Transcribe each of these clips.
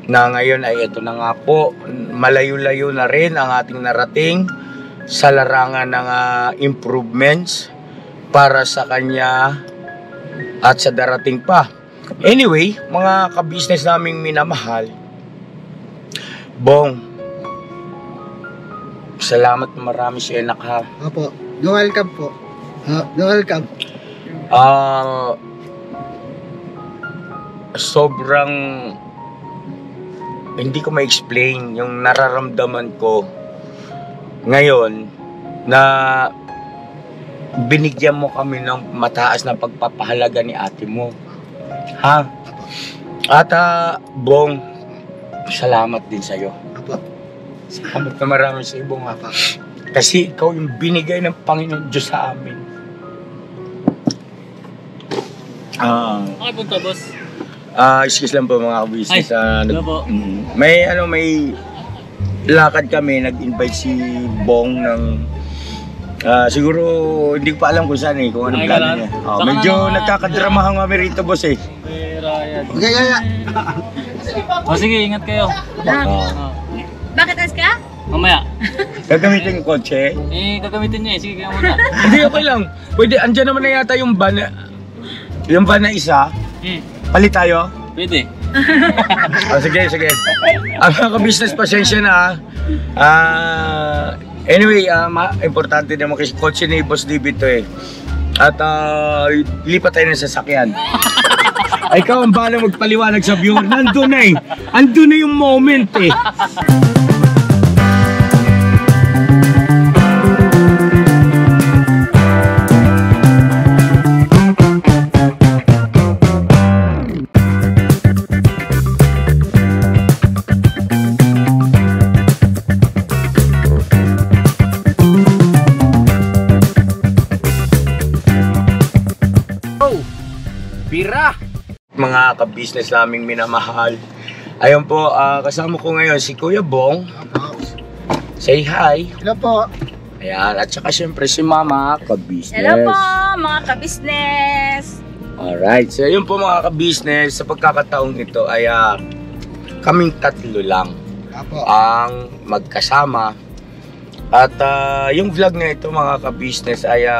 na ngayon ay ito na nga po, malayo-layo na rin ang ating narating sa larangan ng improvements para sa kanya at sa darating pa. Anyway, mga ka-business naming minamahal, Bong, salamat na marami sa anak ha. Opo, welcome po. Welcome. Sobrang hindi ko ma-explain yung nararamdaman ko ngayon na binigyan mo kami ng mataas na pagpapahalaga ni ate mo. Ha? At Bong, salamat din sa'yo. Opo. Salamat na marami sa ibong Bong. Kasi ikaw yung binigay ng Panginoon Diyos sa amin. Okay po to, boss. Excuse lang po mga ka-business. Po. May lakad kami, nag-invite si Bong ng siguro hindi ko pa alam kung saan kung anong plano niya. Medyo nagkakadramahan kami rito, boss Gaya. Sige, ingat kayo. Bakit as ka? Mamaya. Gagamitin yung kotse? Gagamitin niya sige kaya muna. Hindi, okay lang. Pwede, andyan naman na yata yung van. Yung van na isa. Palit tayo? Pwede. Sige. Ang mga ka-business, pasensya na anyway, importante naman kasi kotse ni Boss David to At lipat tayo ng sasakyan. Ay, ikaw ang bahala magpaliwanag sa viewer. Nandun na Andun na yung moment Bira! Mga ka-business naming minamahal. Ayun po, kasama ko ngayon si Kuya Bong. Say hi. Hello po. Ayan, at saka syempre si Mama, ka-business. Hello po, mga ka-business. Alright, so ayun po mga ka-business. Sa pagkakataong ito ay kaming tatlo lang ang magkasama. At yung vlog na ito mga ka-business ay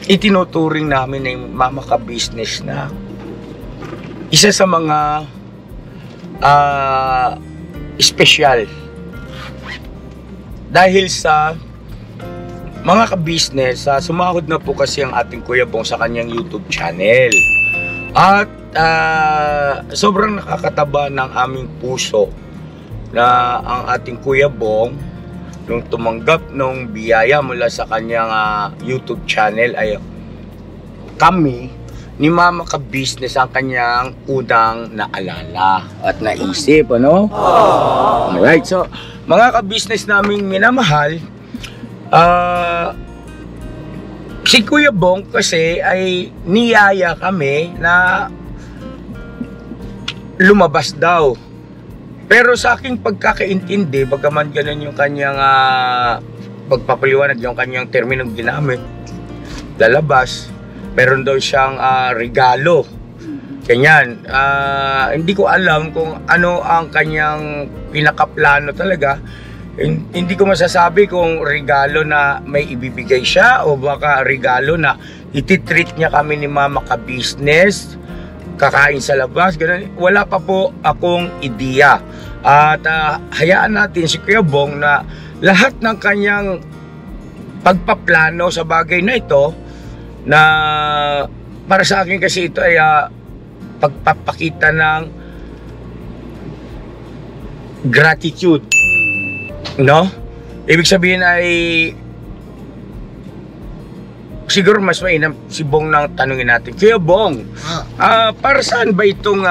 itinuturing namin ng Mama Ka-Business na isa sa mga espesyal dahil sa mga ka-business, sumahod na po kasi ang ating Kuya Bong sa kanyang YouTube channel at sobrang nakakataba ng aming puso na ang ating Kuya Bong nung tumanggap nung biyaya mula sa kanyang YouTube channel ay kami ni Mama Ka-Business ang kanyang unang naalala at naisip, Alright, so mga ka-business naming minamahal, si Kuya Bong kasi ay niyaya kami na lumabas daw. Pero sa aking pagkakaintindi, bagaman ganun yung kanyang pagpapaliwanag, yung kanyang terminong ginamit, lalabas, meron daw siyang regalo. Ganyan. Hindi ko alam kung ano ang kanyang pinakaplano talaga. Hindi ko masasabi kung regalo na may ibibigay siya o baka regalo na ititreat niya kami ni Mama Ka-Business, kakain sa labas, ganun. Wala pa po akong ideya. At hayaan natin si Kuya Bong na lahat ng kanyang pagpaplano sa bagay na ito, na para sa akin kasi ito ay pagpapakita ng gratitude, Ibig sabihin ay siguro mas mainam si Bong nang tanungin natin. Kuya Bong, para saan ba itong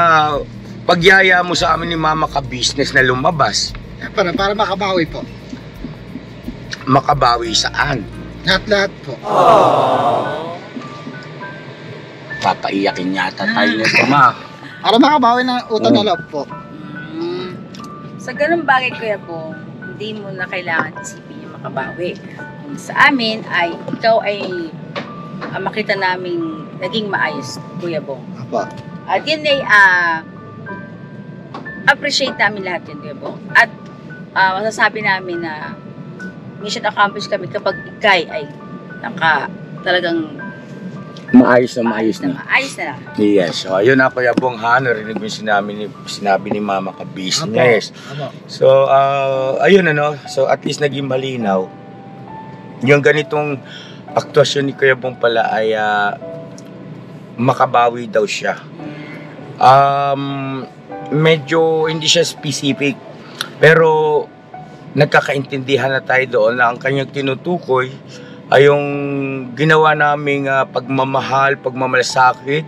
pagyaya mo sa amin ni Mama Ka-Business na lumabas? Para makabawi po. Makabawi saan? Lahat po. Papaiyakin yata tayo nito, Ma. Para makabawi ng utang na loob po. Sa ganung bagay, Kuya Bong, hindi mo na kailangan isipin yung makabawi. Sa amin ay ikaw ay makita naming naging maayos, Kuya Bong. Apa. At yun ay appreciate namin lahat yun, Kuya Bong. At masasabi namin na mission accomplished kami kapag ikay ay talagang Maayos na maayos na. maayos na lang. Yes. So, ayun na Kuya Bong ha. Narinig mo yung sinabi ni Mama ka business. Apo. So, ayun ano. So, at least naging malinaw. Yung ganitong aktwasyon ni Kuya Bong pala ay makabawi daw siya. Medyo hindi siya specific. Pero, nagkakaintindihan na tayo doon na ang kanyang tinutukoy ay yung ginawa naming pagmamahal, pagmamalasakit,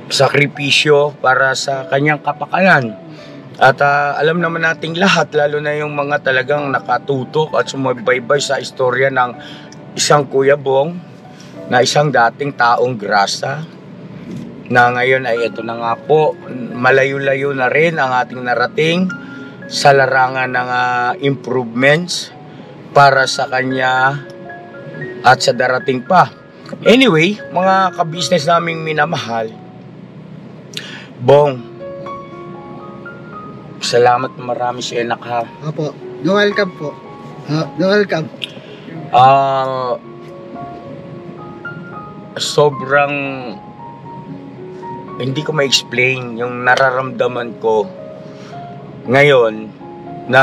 sakripisyo para sa kanyang kapakanan. At alam naman nating lahat, lalo na yung mga talagang nakatutok at sumabaybay sa istorya ng isang Kuya Bong na isang dating taong grasa na ngayon ay ito na nga po, malayo-layo na rin ang ating narating sa larangan ng improvements para sa kanya at sa darating pa. Anyway, mga ka-business naming minamahal, Bong, salamat na marami sa anak ha. Apo. Welcome po. Welcome. Sobrang hindi ko ma-explain yung nararamdaman ko ngayon na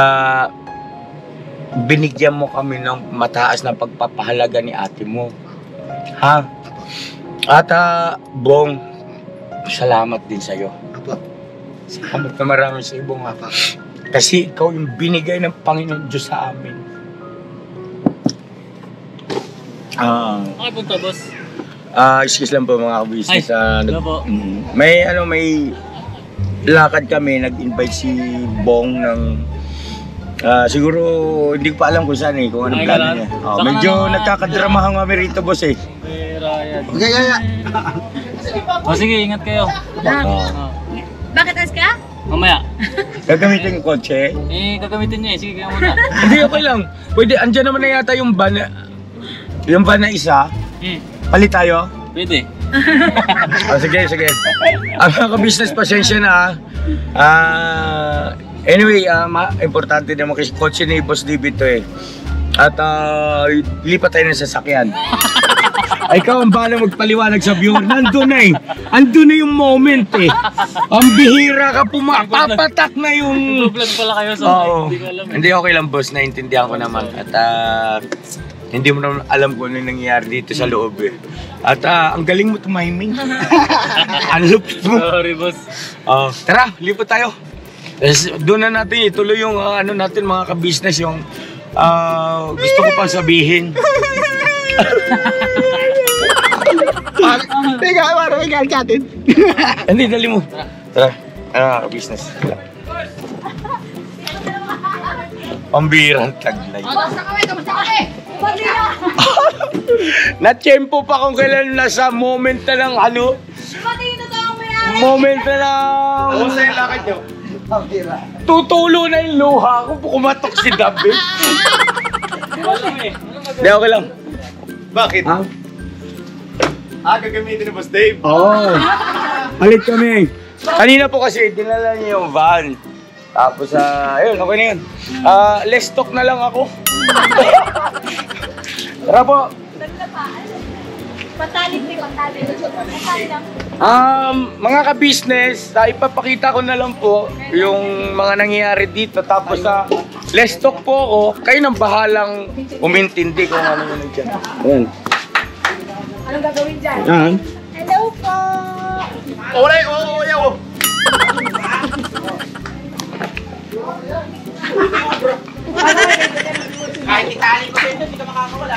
binigyan mo kami ng mataas na pagpapahalaga ni ate mo. Ha? At Bong, salamat din sa'yo. Apo. Salamat na marami sa ibong Bong. Kasi ikaw yung binigay ng Panginoon Diyos sa amin. Okay punta, boss. Excuse lang po mga ka-business. Hello po. May lakad kami, nag-invite si Bong ng siguro hindi ko pa alam kung saan kung anong plano niya. Medyo nagkakadramahan kami rito, boss Ryan. Gagaya. Sige, ingat kayo. Bakit as ka? Mamaya. Gagamitin yung kotse. Gagamitin niya sige kaya muna. Hindi, okay lang. Pwede, andyan naman na yata yung van na isa. Palit tayo? Pwede. Sige. Ang mga ka-business, pasensya na anyway, importante naman kasi kotse ni Boss David to At lipat tayo ng sasakyan. Ay, ikaw ang bahala magpaliwanag sa viewer. Nandun na Andun na yung moment Ang bihira ka pumapapatak na yung... Vlog pala kayo so Oo. hindi ko alam. Hindi, okay lang boss. Naintindihan ko naman. At hindi mo naman alam kung ano yung nangyayari dito sa loob At ang galing mo tumiming. Ang lupit mo. Sorry, boss. Tara, lipat tayo. Doon na natin ituloy yung ano natin mga ka-business yung gusto ko pang sabihin. Teka, parang may gagatin. Hindi, dali mo. Tara, ka-business. Pambirang taglay. Na-tempo pa kung kailan nasa moment na ng ano. Moment na ng... Kung sa'yo lakad nyo? Tutulo na yung luha ko kumatok si David. Hindi, okay lang. Bakit? Gagamitin ni Boss Dave. Oo. Palit kami. Kanina po kasi dinala niya yung van. Tapos ayun, okay na yun. Less talk na lang ako. Tara po. Pantali lang. Mga ka-business, ipapakita ko na lang po yung mga nangyayari dito. Tapos less talk po ako. Kayo nang bahalang umintindi kung ano yun dyan. Ayan. Anong gagawin dyan? Ayan. Hello po! Olay! Kahit itali ko sa'yo, hindi ka makakawala.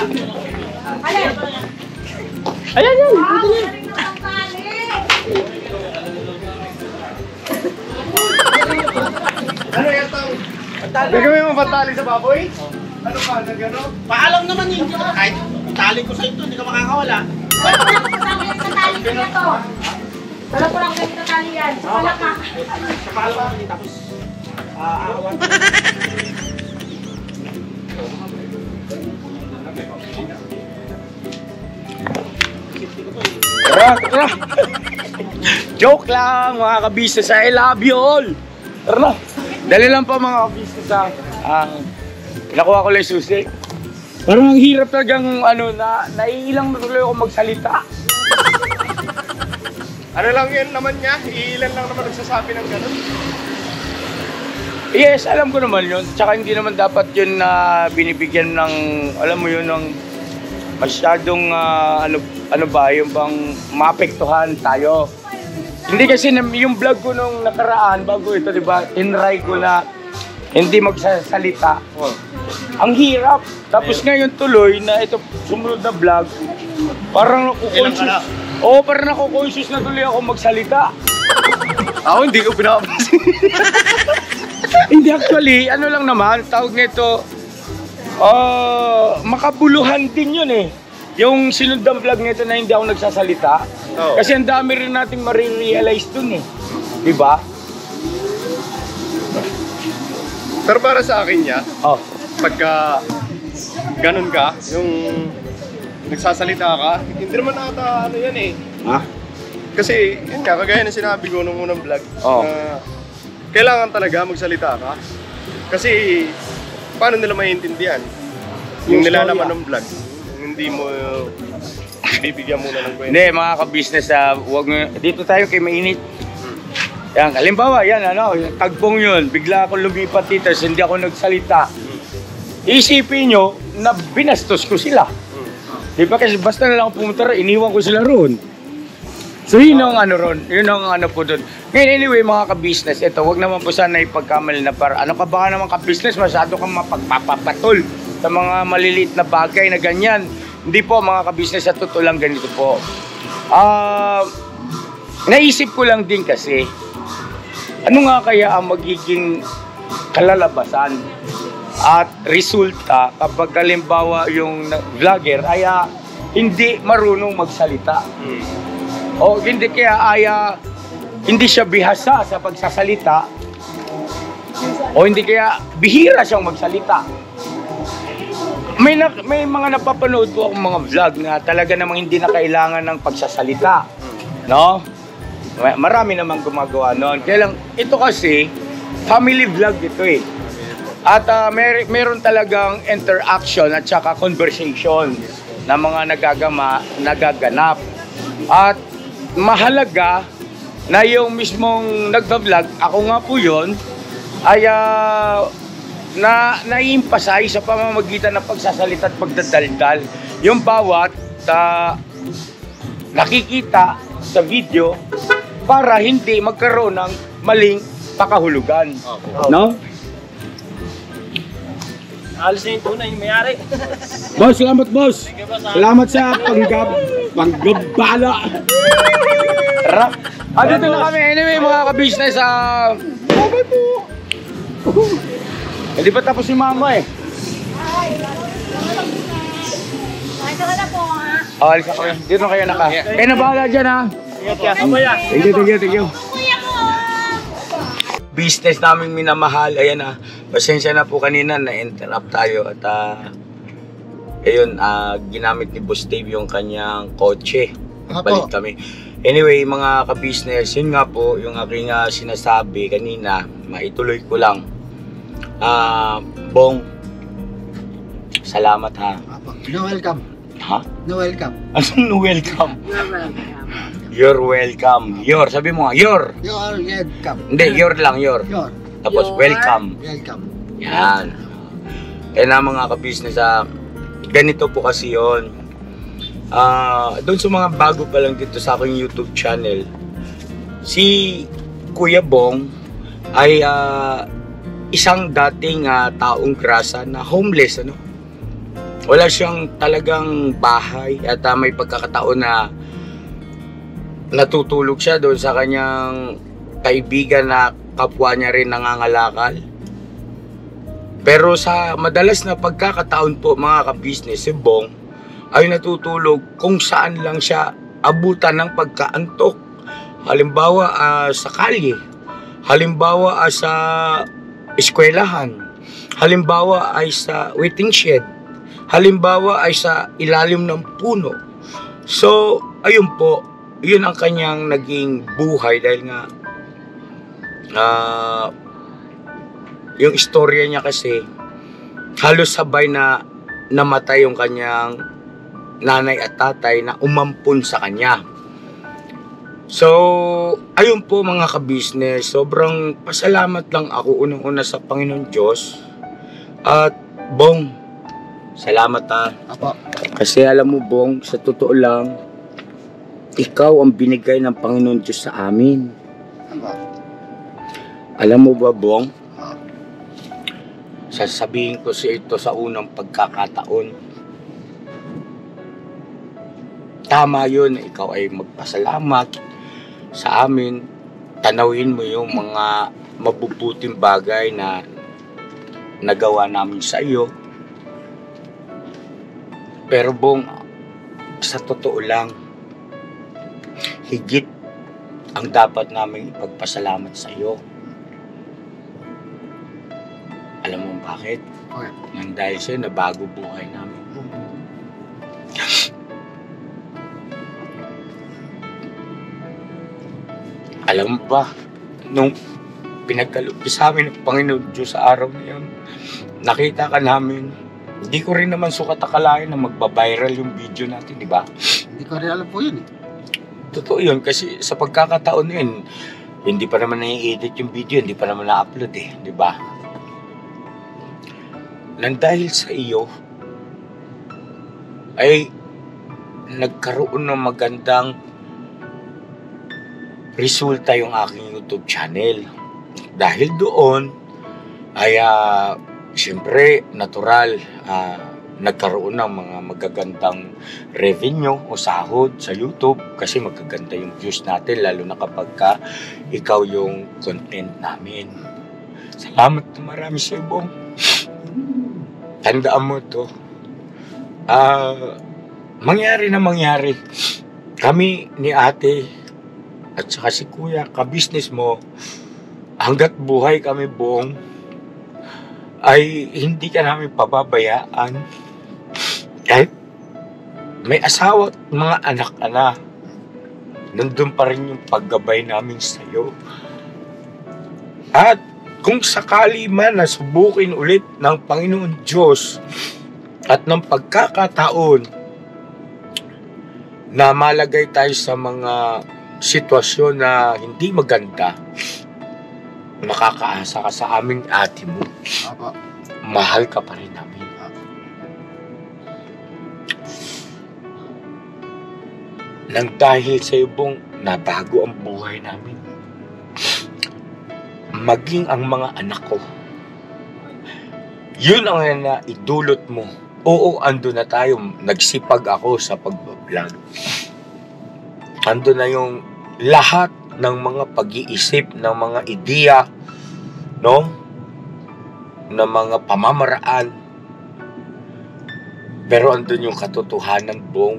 Ayan yan. Ano yan to? Gagawin mo patali sa baboy? Ano ba? Nagano? Paalam naman yun. Kahit itali ko sa'yo, hindi ka makakawala. Wala ko lang ganito tali yan. Wala ka. Paalam naman yun. Tapos, aawan. Tara. Joke lang mga kabisnes, I love you all. Tara na. Dali lang po mga kabisnes ha. Nakuha ko lang yung susi. Parang ang hirap talagang naiilang na tuloy ako magsalita. Ano lang yun naman niya? Iilan lang naman nagsasabi ng gano'n. Yes, alam ko naman yun. Tsaka hindi naman dapat yun na binibigyan ng, alam mo yun, ng masyadong, ano ba, yung bang maapektuhan tayo. Hindi kasi yung vlog ko nung nakaraan, bago ito, di ba, tinry ko na hindi magsasalita. Ang hirap. Tapos ngayon tuloy na ito, sumunod na vlog, parang nakukonsyos. Oo, parang nakukonsyos na tuloy ako magsalita. Ako hindi ko pinapansin. Hindi actually, ano lang naman, tawag nito, makabuluhan din yun eh. Yung sinundang vlog nito na hindi ako nagsasalita. Oh. Kasi ang dami rin nating marirealize dun eh. Diba? Pero para sa akin niya, Oh. pagka ganun ka, yung nagsasalita ka, hindi naman ata ano yan eh. Ha? Kasi yun nga, kagaya na sinabi ko nung unang vlog, Oh. na kailangan talaga magsalita ka. Kasi paano nila maiintindihan yung nilalaman ng vlog? Hindi mo bibigyan muna ng kwento. Hindi, mga ka-business, wag mo, dito tayo kay mainit. Yan, halimbawa, yan, yung tagpong yun, bigla akong lumipat dito, hindi ako nagsalita. Isipin nyo na binastos ko sila. Di ba? Kasi basta na lang ako pumunta rin, iniwan ko sila roon. So yun ang ano ron, yun ang ano po doon. Ngayon anyway mga ka-business, ito, wag naman po sana ipagkamali na para, ano ka ba naman ka-business, masyado kang mapagpapatol sa mga maliliit na bagay na ganyan. Hindi po mga ka-business, sa totoo lang ganito po. Naisip ko lang din kasi, ano nga kaya ang magiging kalalabasan at resulta kapag halimbawa yung vlogger ay hindi marunong magsalita. O hindi kaya hindi siya bihasa sa pagsasalita, o hindi kaya bihira siyang magsalita. May mga napapanood ko akong mga vlog na talaga namang hindi na kailangan ng pagsasalita, no? Marami namang gumagawa noon. Kaya lang ito kasi family vlog ito eh. At meron talagang interaction at saka conversation na mga nagaganap. At mahalaga na yung mismong nagba-vlog, ako nga po yun, ay na-emphasize sa pamamagitan ng pagsasalita at pagdadaldal. Yung bawat nakikita sa video para hindi magkaroon ng maling pakahulugan. No? Alis na yung tunay, yung mayari. Boss, salamat boss. Salamat sa panggabala. Tara. Dito na kami. Anyway, mga ka-business, bye po. Hindi pa tapos si mama eh. Ito ka na po, ha? Alis ako yan. Dito kayo naka. Kayo na bahala dyan ha. Thank you. Business namin minamahal. Ayan pasensya na po kanina na-interrupt tayo at ayun, ginamit ni Boss Dave yung kanyang kotse. Balik kami. Anyway, mga ka-business, yun nga po yung aking sinasabi kanina, maituloy ko lang. Bong, salamat ha. No welcome. Ha? No welcome. Anong no welcome? You're welcome. Your, sabi mo nga, your. You are welcome. Hindi, your lang, your. Your. Tapos Your. welcome. Welcome. Yan. Kaya na mga ka-business, ganito po kasi yun. Doon sa mga bago pa lang dito sa aking YouTube channel, si Kuya Bong ay isang dating taong grasa na homeless, ano? Wala siyang talagang bahay at may pagkakataon na natutulog siya doon sa kanyang kaibigan na kapwa niya rin nangangalakal. Pero sa madalas na pagkakataon po mga ka-business, si Bong ay natutulog kung saan lang siya abutan ng pagkaantok. Halimbawa sa kalye, halimbawa sa eskwelahan, halimbawa ay sa waiting shed, halimbawa ay sa ilalim ng puno. So ayun po, yun ang kanyang naging buhay dahil nga yung istorya niya kasi halos sabay na namatay yung kanyang nanay at tatay na umampun sa kanya. So, ayun po mga ka-business, sobrang pasalamat lang ako unang-una sa Panginoon Diyos. At Bong, salamat Apo. Kasi alam mo Bong, sa totoo lang, ikaw ang binigay ng Panginoon Diyos sa amin. Apo. Alam mo ba Bong, sasabihin ko sa ito sa unang pagkakataon. Tama yun, ikaw ay magpasalamat sa amin. Tanawin mo yung mga mabubuting bagay na nagawa namin sa iyo. Pero Bong, sa totoo lang, higit ang dapat namin ipagpasalamat sa iyo. Alam mo bakit? Okay. Nang dahil sa'yo, nabago buhay namin. Alam mo ba, nung pinagkaloob sa amin ng Panginoon Diyos sa araw na yun, nakita ka namin. Hindi ko rin naman sukat akalain na magbabiral yung video natin, di ba? Hindi ko rin alam po yun eh. Totoo yun, kasi sa pagkakataon na yun, hindi pa naman na-edit yung video, hindi pa naman na-upload eh, di ba? Nang dahil sa iyo, ay nagkaroon ng magandang resulta yung aking YouTube channel. Dahil doon, ay siyempre, natural, nagkaroon ng mga magagandang revenue o sahod sa YouTube kasi magaganda yung views natin, lalo na kapag ikaw yung content namin. Salamat na marami sa iyo, Bong. Tandaan mo to. Mangyari na mangyari. Kami ni ate at saka si kuya, ka-business mo, hanggat buhay kami Bong, ay hindi ka namin pababayaan. Kahit may asawa at mga anak ka na, nandun pa rin yung paggabay namin sa'yo. At kung sakali man na subukin ulit ng Panginoon Diyos at ng pagkakataon na malagay tayo sa mga sitwasyon na hindi maganda, makakaasa ka sa aming ate mo. Apo. Mahal ka pa rin namin. Nang dahil sa iyo Bong, nabago ang buhay namin. Maging ang mga anak ko. Yun ang idulot mo. Oo, ando na tayo. Nagsipag ako sa pag-vlog. Ando na yung lahat ng mga pag-iisip, ng mga ideya, no? Ng mga pamamaraan. Pero andun yung katotohanan Bong,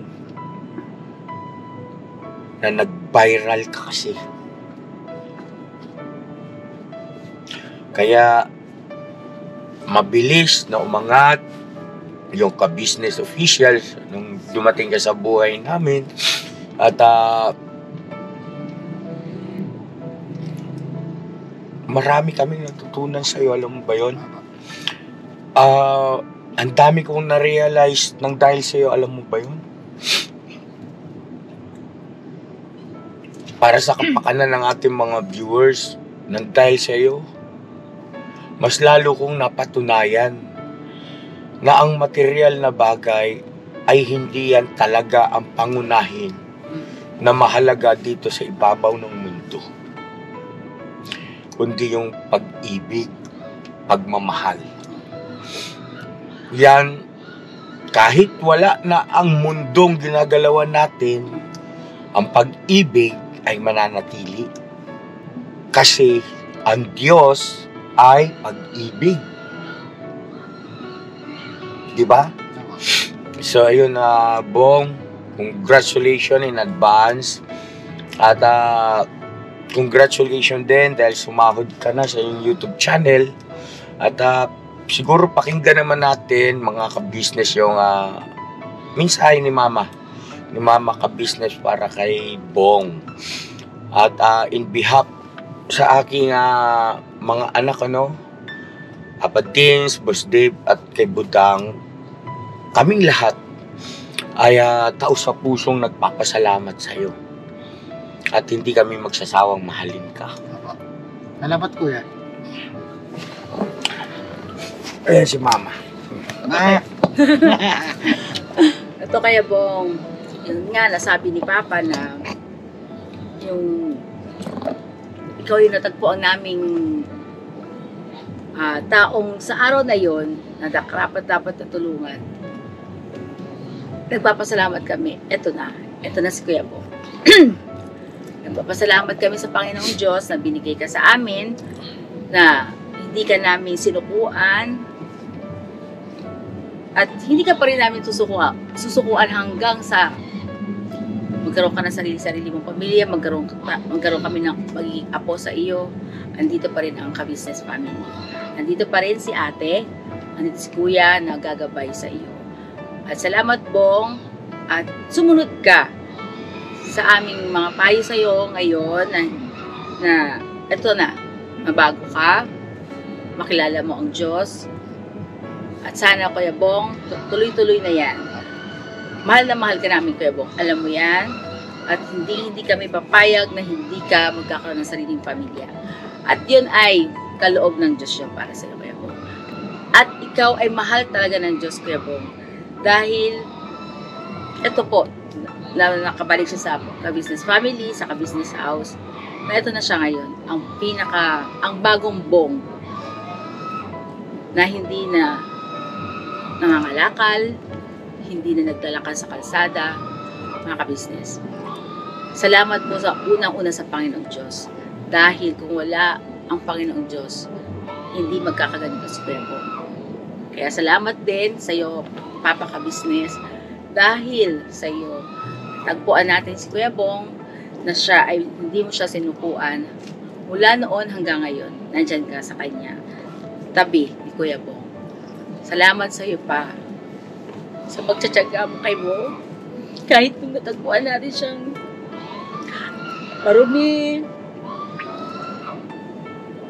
na nag-viral ka kasi. Kaya mabilis na umangat yung ka-business officials nung dumating ka sa buhay namin. At marami kaming natutunan sa iyo, alam mo ba yun? Ang dami kong na-realize nang dahil sa iyo, alam mo ba yun? Para sa kapakanan ng ating mga viewers, nang dahil sa iyo, mas lalo kong napatunayan na ang material na bagay ay hindi yan talaga ang pangunahin na mahalaga dito sa ibabaw ng mundo, kundi yung pag-ibig, pagmamahal. Yan, kahit wala na ang mundong ginagalawan natin, ang pag-ibig ay mananatili. Kasi ang Diyos ay pag-ibig. Diba? So ayun Bong, congratulations in advance. At congratulations din dahil sumahod ka na sa iyong YouTube channel. At siguro pakinggan naman natin mga ka-business yung mensahe ni Mama ni Mama Ka-Business para kay Bong. At in behalf sa aking mga anak, Apadins, Boss Dave at kay Budang, kaming lahat ay taos sa pusong nagpapasalamat sa iyo. At hindi kami magsasawang mahalin ka. Salamat kuya. Ayan si Mama. Ito kaya Bong, yun nga, nasabi ni Papa na yung ikaw yung natagpuan naming taong sa araw na yon na dapat natulungan. Nagpapasalamat kami. Ito na si Kuya Bong. Nagpapasalamat kami sa Panginoong Diyos na binigay ka sa amin, na hindi ka namin sinukuan at hindi ka pa rin namin susukuan hanggang sa magkaroon ka ng sarili-sarili mong pamilya, magkaroon kami ng magiging apo sa iyo. Andito pa rin ang Ka-Business family. Andito pa rin si ate, andito si kuya na gagabay sa iyo. At salamat Bong, at sumunod ka sa aming mga payo sa iyo ngayon na eto na, mabago ka, makilala mo ang Diyos. At sana Kuya Bong, tuloy-tuloy na yan. Mahal na mahal ka namin Kuya Bong, alam mo yan. At hindi kami papayag na hindi ka magkakaroon ng sariling pamilya. At yun ay kaloob ng Diyos yun para sa Kuya Bong. At ikaw ay mahal talaga ng Diyos Kuya Bong. Dahil, ito po, nakabalik siya sa Ka-Business family, sa Ka-Business house, na ito na siya ngayon, ang bagong Bong, na hindi na nangangalakal, hindi na naglalakad sa kalsada, mga Ka-Business. Salamat po sa unang-una sa Panginoong Diyos. Dahil kung wala ang Panginoong Diyos, hindi magkakaganito si Kuya Bong. Kaya salamat din sa iyo, Papa Ka-Business, dahil sa iyo, tagpuan natin si Kuya Bong na siya ay hindi mo siya sinukuan. Mula noon hanggang ngayon, nandyan ka sa kanya, tabi ni Kuya Bong. Salamat sa iyo pa sa pagtsatsaga mo kay Bong. Kahit kung natagpuan natin siyang marumi,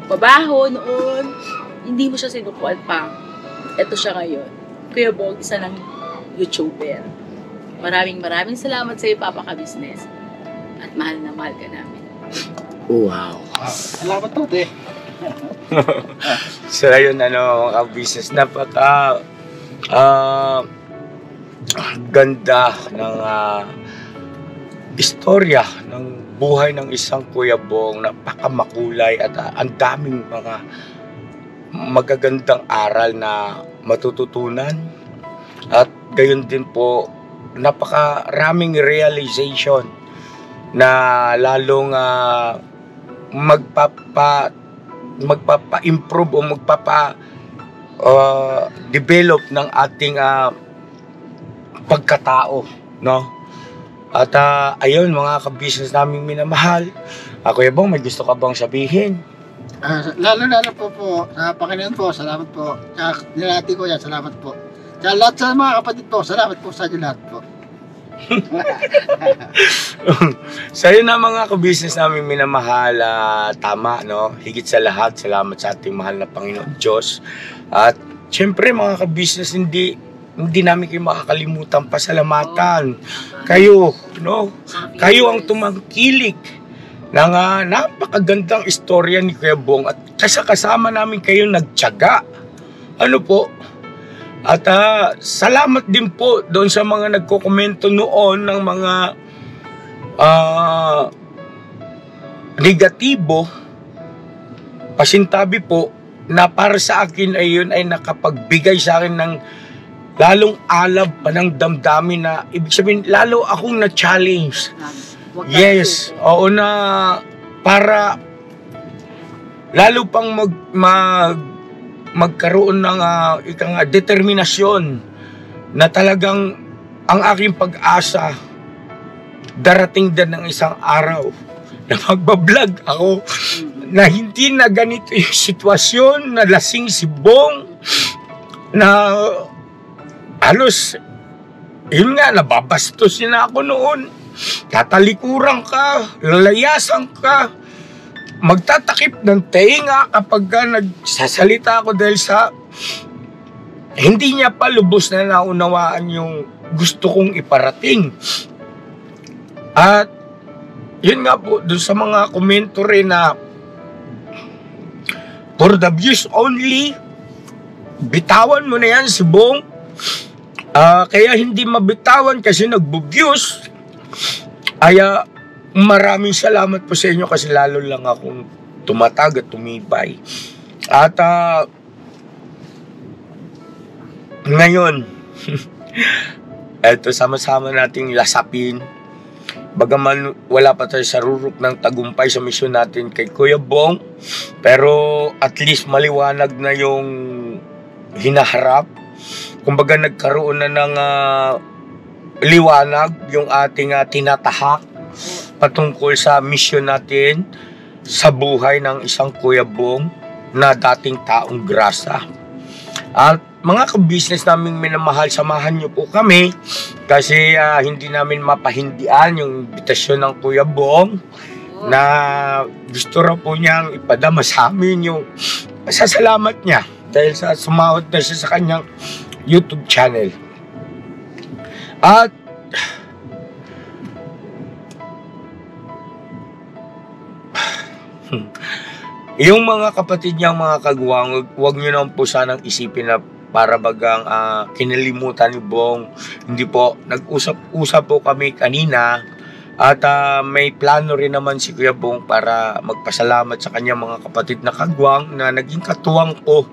mabaho noon, hindi mo siya sinukuan pa. Ito siya ngayon. Kuya Bong, isa ng YouTuber. Maraming salamat sa iyo, Papa Ka-Business. At mahal na mahal ka namin. Wow. Salamat po, te. So ayun, mga Ka-Business, napaka ganda ng istorya ng buhay ng isang Kuya Bong, napakamakulay at ang daming mga magagandang aral na matututunan. At gayon din po, napakaraming realization na lalong magpapa-improve o magpapa-develop ng ating pagkatao, no? At ayun, mga Ka-Business naming minamahal, Kuya Bong, may gusto ka bang sabihin? Lalo po sa Panginoon po, salamat po. Sa nilati ko yan, salamat po. Sa lahat sa mga kapatid po, salamat po sa inyo lahat po. So yun na mga Ka-Business namin minamahal, tama, no? Higit sa lahat, salamat sa ating mahal na Panginoon Diyos. At syempre mga Ka-Business, hindi namin kayo makakalimutan pasalamatan. Kayo, no? Kayo ang tumangkilik ng napakagandang istorya ni Kuya Bong, at kasama namin kayo nagtiyaga. Ano po? At salamat din po doon sa mga nagkokomento noon ng mga negatibo, pasintabi po, na para sa akin ay yun ay nakapagbigay sa akin ng lalong alab pa ng damdamin, na ibig sabihin lalo akong na-challenge. Yes, oo, na para lalo pang magkaroon ng determinasyon na talagang ang aking pag-asa darating din ng isang araw na magbablog ako na hindi na ganito yung sitwasyon, na lasing si Bong, na halos yun nga, nababastos na ako noon. Tatalikuran ka, lalayasan ka, magtatakip ng tenga kapag nagsasalita ako dahil sa hindi niya pa lubos na naunawaan yung gusto kong iparating. At yun nga po, dun sa mga komento rin na for the views only, bitawan mo na yan si Bong. Kaya hindi mabitawan kasi nagbo-views. Ay maraming salamat po sa inyo kasi lalo lang akong tumatag at tumibay. At ngayon, eto sama-sama nating lasapin. Bagaman wala pa tayo sa rurok ng tagumpay sa misyon natin kay Kuya Bong, pero at least maliwanag na yung hinaharap. Kumbaga nagkaroon na ng liwanag yung ating tinatahak patungkol sa misyon natin sa buhay ng isang Kuya Bong na dating taong grasa. At mga ka-business naming minamahal, samahan niyo po kami kasi hindi namin mapahindian yung imbitasyon ng Kuya Bong na gusto raw po niyang ipadama sa amin yung pasasalamat niya dahil sa sumahod na siya sa kanyang YouTube channel. At yung mga kapatid niyang mga kagwang, huwag niyo naman po sanang isipin na para bagang kinalimutan ni Bong. Hindi po, nag-usap po kami kanina at may plano rin naman si Kuya Bong para magpasalamat sa kanyang mga kapatid na kagwang na naging katuwang ko,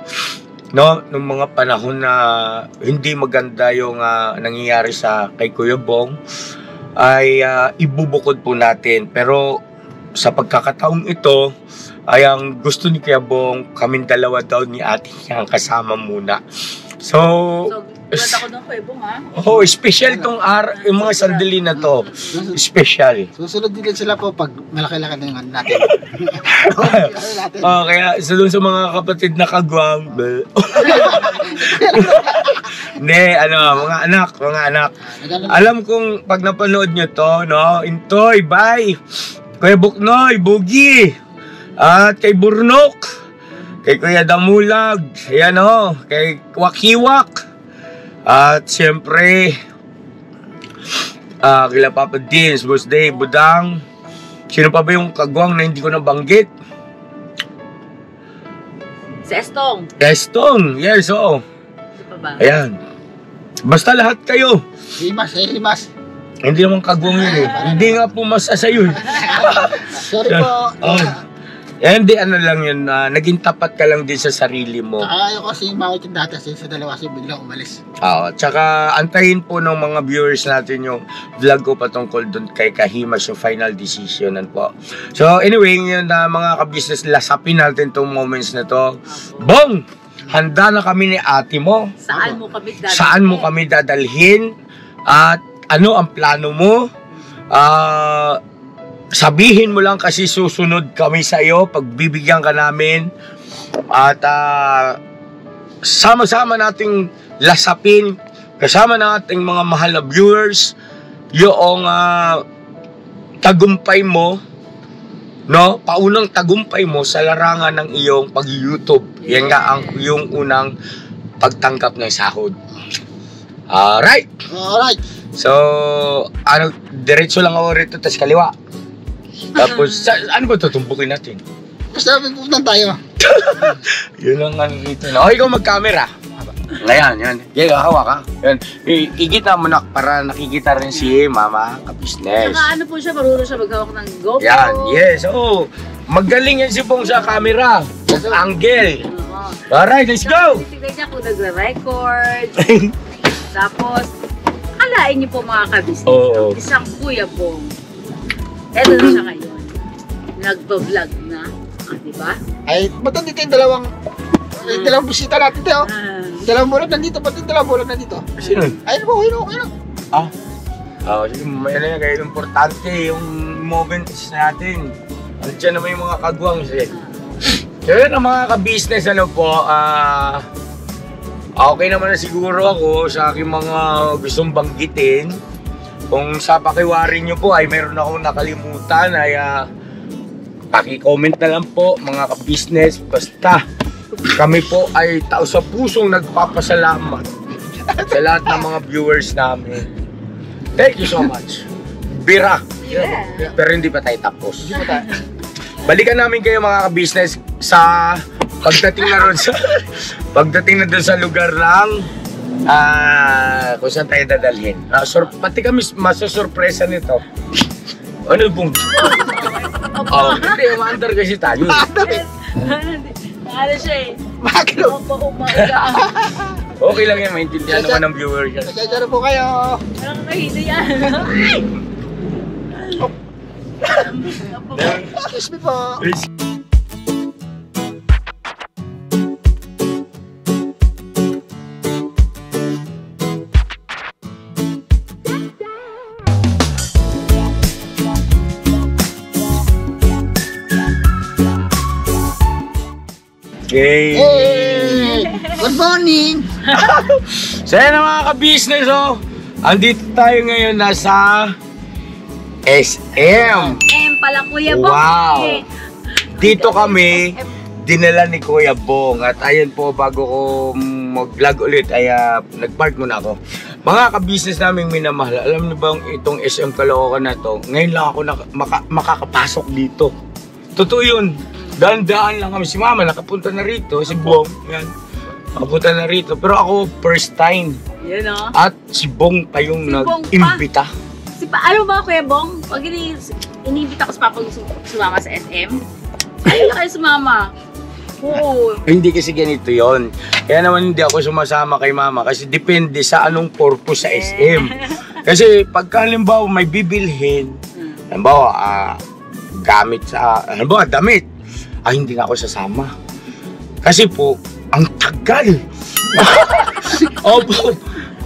no, nung mga panahon na hindi maganda yung nangyayari sa kay Kuya Bong ay ibubukod po natin. Pero sa pagkakataong ito ay ang gusto ni Kuya Bong, kaming dalawa daw ni ate niya ang kasama muna. So bulat ako doon, Kuya Bong, ha? Oh, special tong yung mga sandali na to. Special. Susunod din sila po pag malaki-laki na yung natin. Kaya sa doon sa mga kapatid na kagwang. Hindi, mga anak. Alam kong pag napanood nyo to, no? Intoy, bye! Kuya Buknoy, Bugi! At kay Burnok, kay Kuya Damulag, ayan kay Wakiwak, at siyempre, kila Papa Dins, Boss Day, Budang, sino pa ba yung kagwang na hindi ko nabanggit? Si Estong. Estong, yes, oo. Ito pa ba? Ayan. Basta lahat kayo. Himas. Hindi naman kagwang yun Hindi nga po masasayo. Sorry po. Hindi, lang yun, naging tapat ka lang din sa sarili mo. Ayaw kasi mawit yung data sa dalawa kasi biglang umalis. Tsaka antayin po ng mga viewers natin yung vlog ko patungkol dun kay Kahimas yung final decision po. So anyway, yun mga ka-business, lasapin natin tong moments na to. Bong! Handa na kami ni ate mo. Saan mo kami dadalhin? Saan mo kami dadalhin? At ano ang plano mo? Sabihin mo lang kasi susunod kami sa iyo, pagbibigyan ka namin. At sama-sama nating lasapin, kasama ng ating mga mahal na viewers, yung tagumpay mo, no? Paunang tagumpay mo sa larangan ng iyong pag-YouTube. Yan nga ang yung unang pagtanggap ng sahod. Alright. So, diretso lang ako rito, tas kaliwa. Tapos, ano ba tutumbukin natin? Basta pupuntan tayo. Yun lang rito na. Ikaw mag-camera. Ngayon, yan. Yan, hawak ka. Yan. Ikita mo na para nakikita rin si Mama ka-business. Saka ano po siya, marunong siya maghawak ng GoPro. Yan, yes. Magaling yan si Bong sa camera. Angle. Alright, let's go! Tignan niya kung nagre-record. Tapos, akalain niyo po mga ka-business. Isang Kuya Bong. Eto na siya ngayon. Nagpa-vlog na. Di ba? Ay, ba't nandito yung dalawang bisita natin tayo? Dalawang bulag nandito, ba't yung dalawang bulag nandito? Sino? Ayun po. May ano yan, kaya importante yung moments natin. Andiyan naman yung mga kagwang. So yun ang mga ka-business, Okay naman na siguro ako sa aking mga gustong banggitin. Kung sa pakiwari nyo po ay meron akong nakalimutan ay paki-comment na lang po mga ka-business. Basta kami po ay tao sa pusong nagpapasalamat sa lahat ng mga viewers namin. Thank you so much. Bira. Pero hindi pa tayo tapos. Balikan namin kayo mga ka-business sa pagdating na ron sa doon sa lugar ng kung saan tayo dadalhin. Pati kami masusurpresa nito. Ano bong? Hindi, umaandar kasi tayo. Ano siya eh? Maglog. Okay lang yan, maintindihan naman ng viewer yan. Nagkakaro po kayo. Parang nakahito yan. Excuse me po. Okay. Hey! Good morning! So yan ang mga ka-business, oh. Andito tayo ngayon nasa SM. Pala Kuya Bong. Wow. Dito kami dinala ni Kuya Bong. At ayun po, bago ko mag-vlog ulit ay nag-park muna ako. Mga ka-business naming minamahal, alam niyo bang itong SM Caloocan na to, ngayon lang ako makakapasok dito. Totoo yun. Daan-daan lang kami. Si Mama nakapunta na rito, si Bong, yan. Nakapunta na rito. Pero ako, first time. Yan o. At si Bong pa yung Si Bong nag-imbita. Ano ba Kuya Bong? Pag inibita ko sa papa sumama sa SM, ayaw na kayo sumama. Oo. Hindi kasi ganito yon. Kaya naman hindi ako sumasama kay Mama kasi depende sa anong purpose sa SM. Kasi pagka halimbawa may bibilhin, halimbawa gamit sa, halimbawa damit, hindi na ako sasama. Kasi po, ang tagal. Opo,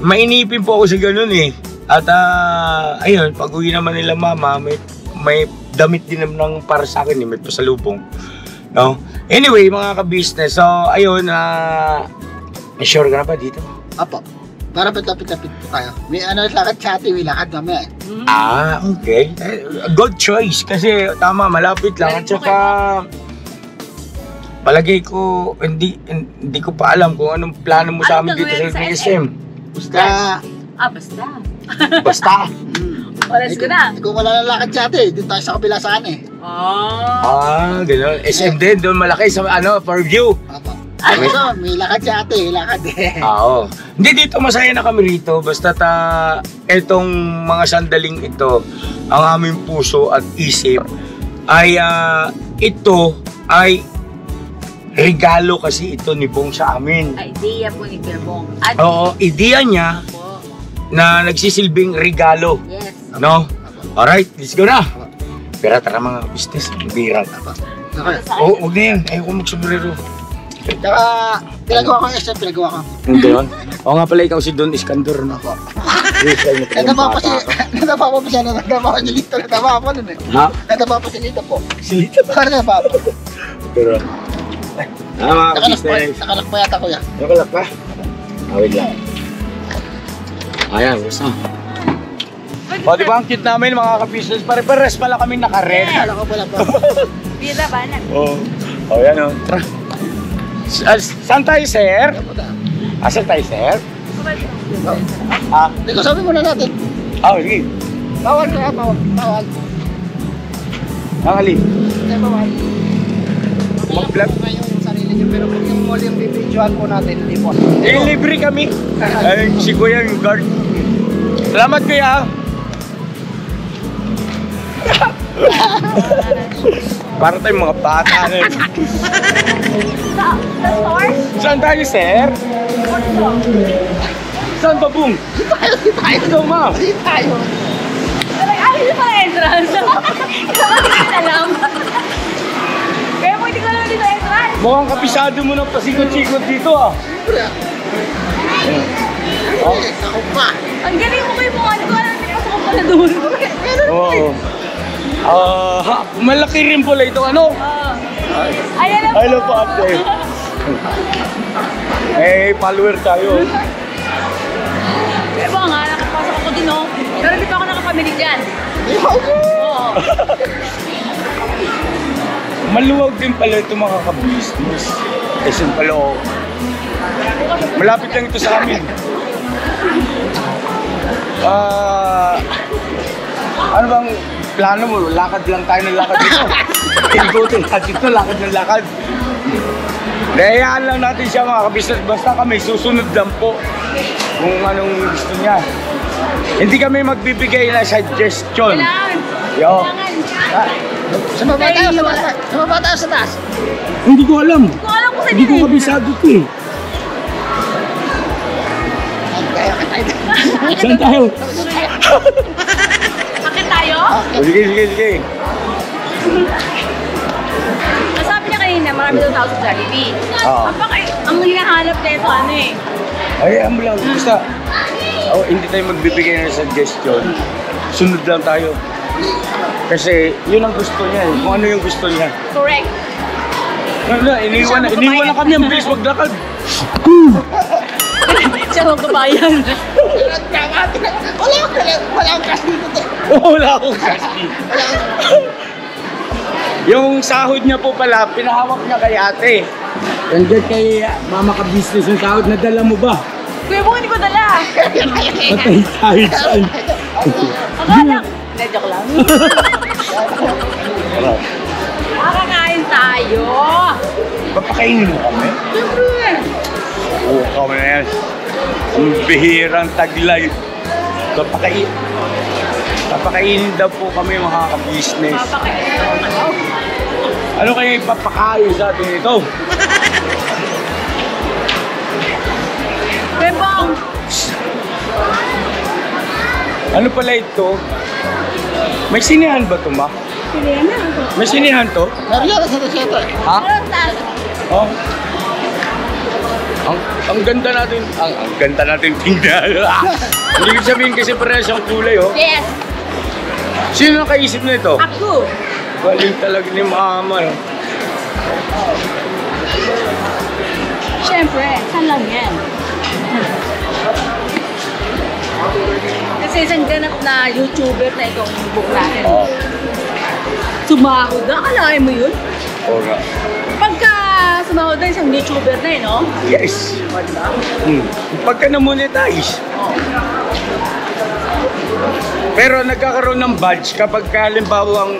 mainipin po ako sa ganun eh. At ayun, pag uwi naman nila Mama, may damit din naman para sa akin eh, may pasalubong. No? Anyway, mga ka-business, so ayun, sure ka na ba dito? Apo. Para patapit-tapit po tayo. May lakad sa atin, may lakad namin. Okay. Good choice kasi tama, malapit lang. At saka palagay ko, hindi ko pa alam kung anong plano mo sa amin dito sa SM. Basta. Basta. Basta. Oras ko na. Kung wala na lakad sa atin, dito tayo sa kabila saan eh. Gano'n. SM din, doon malaki sa for view. Apo. May lakad sa atin, may lakad eh. Oo. Hindi, dito masaya na kami rito. Basta etong mga sandaling ito, ang aming puso at isip, ay ito ay regalo kasi ito ni Bong sa amin. Idea po ni Kuya Bong. Oo, idea niya Po. na nagsisilbing regalo. Yes. No? Alright, let's go na. Pero tara mga business, biran. Oo, huwag na yan. Ayoko mag-sombrero. Tsaka, pinagawa ko yung SM, pinagawa ko. Hindi yun? Oo nga pala, ikaw si Don Iskandar, no? Nadapa pa siya, nadapa ko niya dito, nadapa po nun eh. Ha? Nadapa po siya dito po. Silita ba? Parang nadapa po. Pero, mga business. Nakalak pa yata ko yan. Nakalak pa? Wait lang. Ayan, gusto. O, di ba ang cute namin mga ka-business? Pare-pares pala kami naka-red. Alam ko pala po. Bira ba na? Oo. O, yan o. Tara. Saan tayo, sir? Saan tayo, sir? Ikaw sabi muna natin. Sige. Bawal ka, bawal. Bawal. Nakali. Hindi, bawal. Mag-vlog. Kayo yung sarili nyo, pero kung yung mall yung bibidyoan po natin, hindi po. Libre kami. Ay, si Kuya yung guard. Salamat, Kuya. Para tayong mga bata na yun. Sa store? Saan tayo, sir? Saan ba, Bung? Ito, ma. Hindi tayo. Ay, pa entrance. Hindi ko alam. Kaya mo hindi ko alam dito entrance. Mukhang kapisado mo ng pasikot-sikot dito, ah. Siyempre ah. Ako pa. Ang galing mo kayo mga ko alam na pasok ko na doon. Oo. Malaki rin pala ito, ano? Ay, alam po. Hello po, ate. Eh, follower tayo. Pero nga, nakapasok ako din, oh. Pero hindi pa ako nakapamili dyan. Oo. Maluwag din pala ito mga ka-business. SM Caloocan. Malapit lang ito sa amin. Ano bang plano mo? Lakad lang tayo ng lakad dito. Ikutin natin ito, lakad ng lakad. Dahayaan lang natin siya mga ka-business. Basta kami, susunod lang po kung anong gusto niya. Hindi kami magbibigay na suggestion. Kailangan. Yo. Sa baba tayo, sa baba. Sa baba tayo sa taas. Hindi ko alam. Hindi ko alam kung saan Hindi ko yun. kabisado ito eh. Saan tayo? Bakit tayo? Sige, sige, sige. Sabi niya kanina, marami daw tao sa Jollibee. Oo. Ang hinahanap na ito, ano eh. Ay, mo lang. Basta, hindi tayo magbibigay ng suggestion. Sunod lang tayo. Kasi, yun ang gusto niya eh. Kung ano yung gusto niya. Correct. Iniwan na kami ang bilis maglakad. Siya magbabayan. Wala akong cash dito. Wala akong kasi. Yung sahod niya po pala, pinahawak niya kay ate. Nandiyan kay mama ka-business yung sahod. Nadala mo ba? Kuya mo, hindi ko dala. Patay tayo dyan. Akala. Hindi, joke lang. Makakain tayo. Papakainin mo kami? Siyempre. Oo, kami na yan. Ang bihirang taglay. Papakainin daw po kami mga ka-business. Papakain tayo. Ano kayo ipapakain sa atin ito? Bebang. Ano pala ito? May sinihan ba ito, ma? Sirena. May sinihan to? Nariyan na sa reseta. Ha? Rotas. Oh. Ang ganda natin, ang ganda natin tingnan. Hindi ko sabihin kasi parehas ang kulay, oh. Yes. Sino nakaisip na ito? Ako. Galing talaga ni mama, no? Siyempre, saan lang yan? Kasi isang ganap na YouTuber na itong book natin. Oo. Sumahod na, kalahin mo yun? Oo nga. Pagka sumahod na isang YouTuber na eh, no? Yes. Pagka na-monetize. Pero nagkakaroon ng badge kapag halimbawa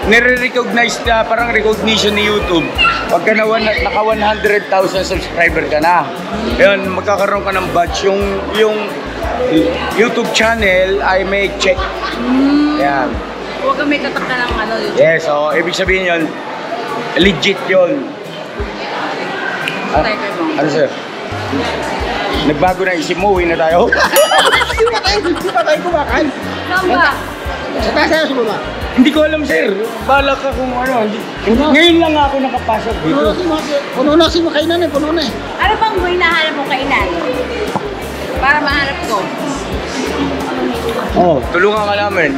nire-recognize na parang recognition ni YouTube. Pagka naka 100,000 subscriber ka na. Yun, magkakaroon ka ng badge. Yung YouTube channel ay may check. Yan. Huwag kang may tatak ka ng ano, YouTube. Yes, so ibig sabihin yun, legit yun. Ano sir? Nagbago na isip mo, uwi na tayo? Hindi pa tayo kumakain. Saan ba? Sa taas tayo sa baba. Hindi ko alam sir, bala ka kung ano. Ngayon lang ako nakapasok dito. Puno na si makainan eh, puno na eh. Ano bang hinahanap mo kainan? Para mahanap ko. Oh, tulungan ka namin.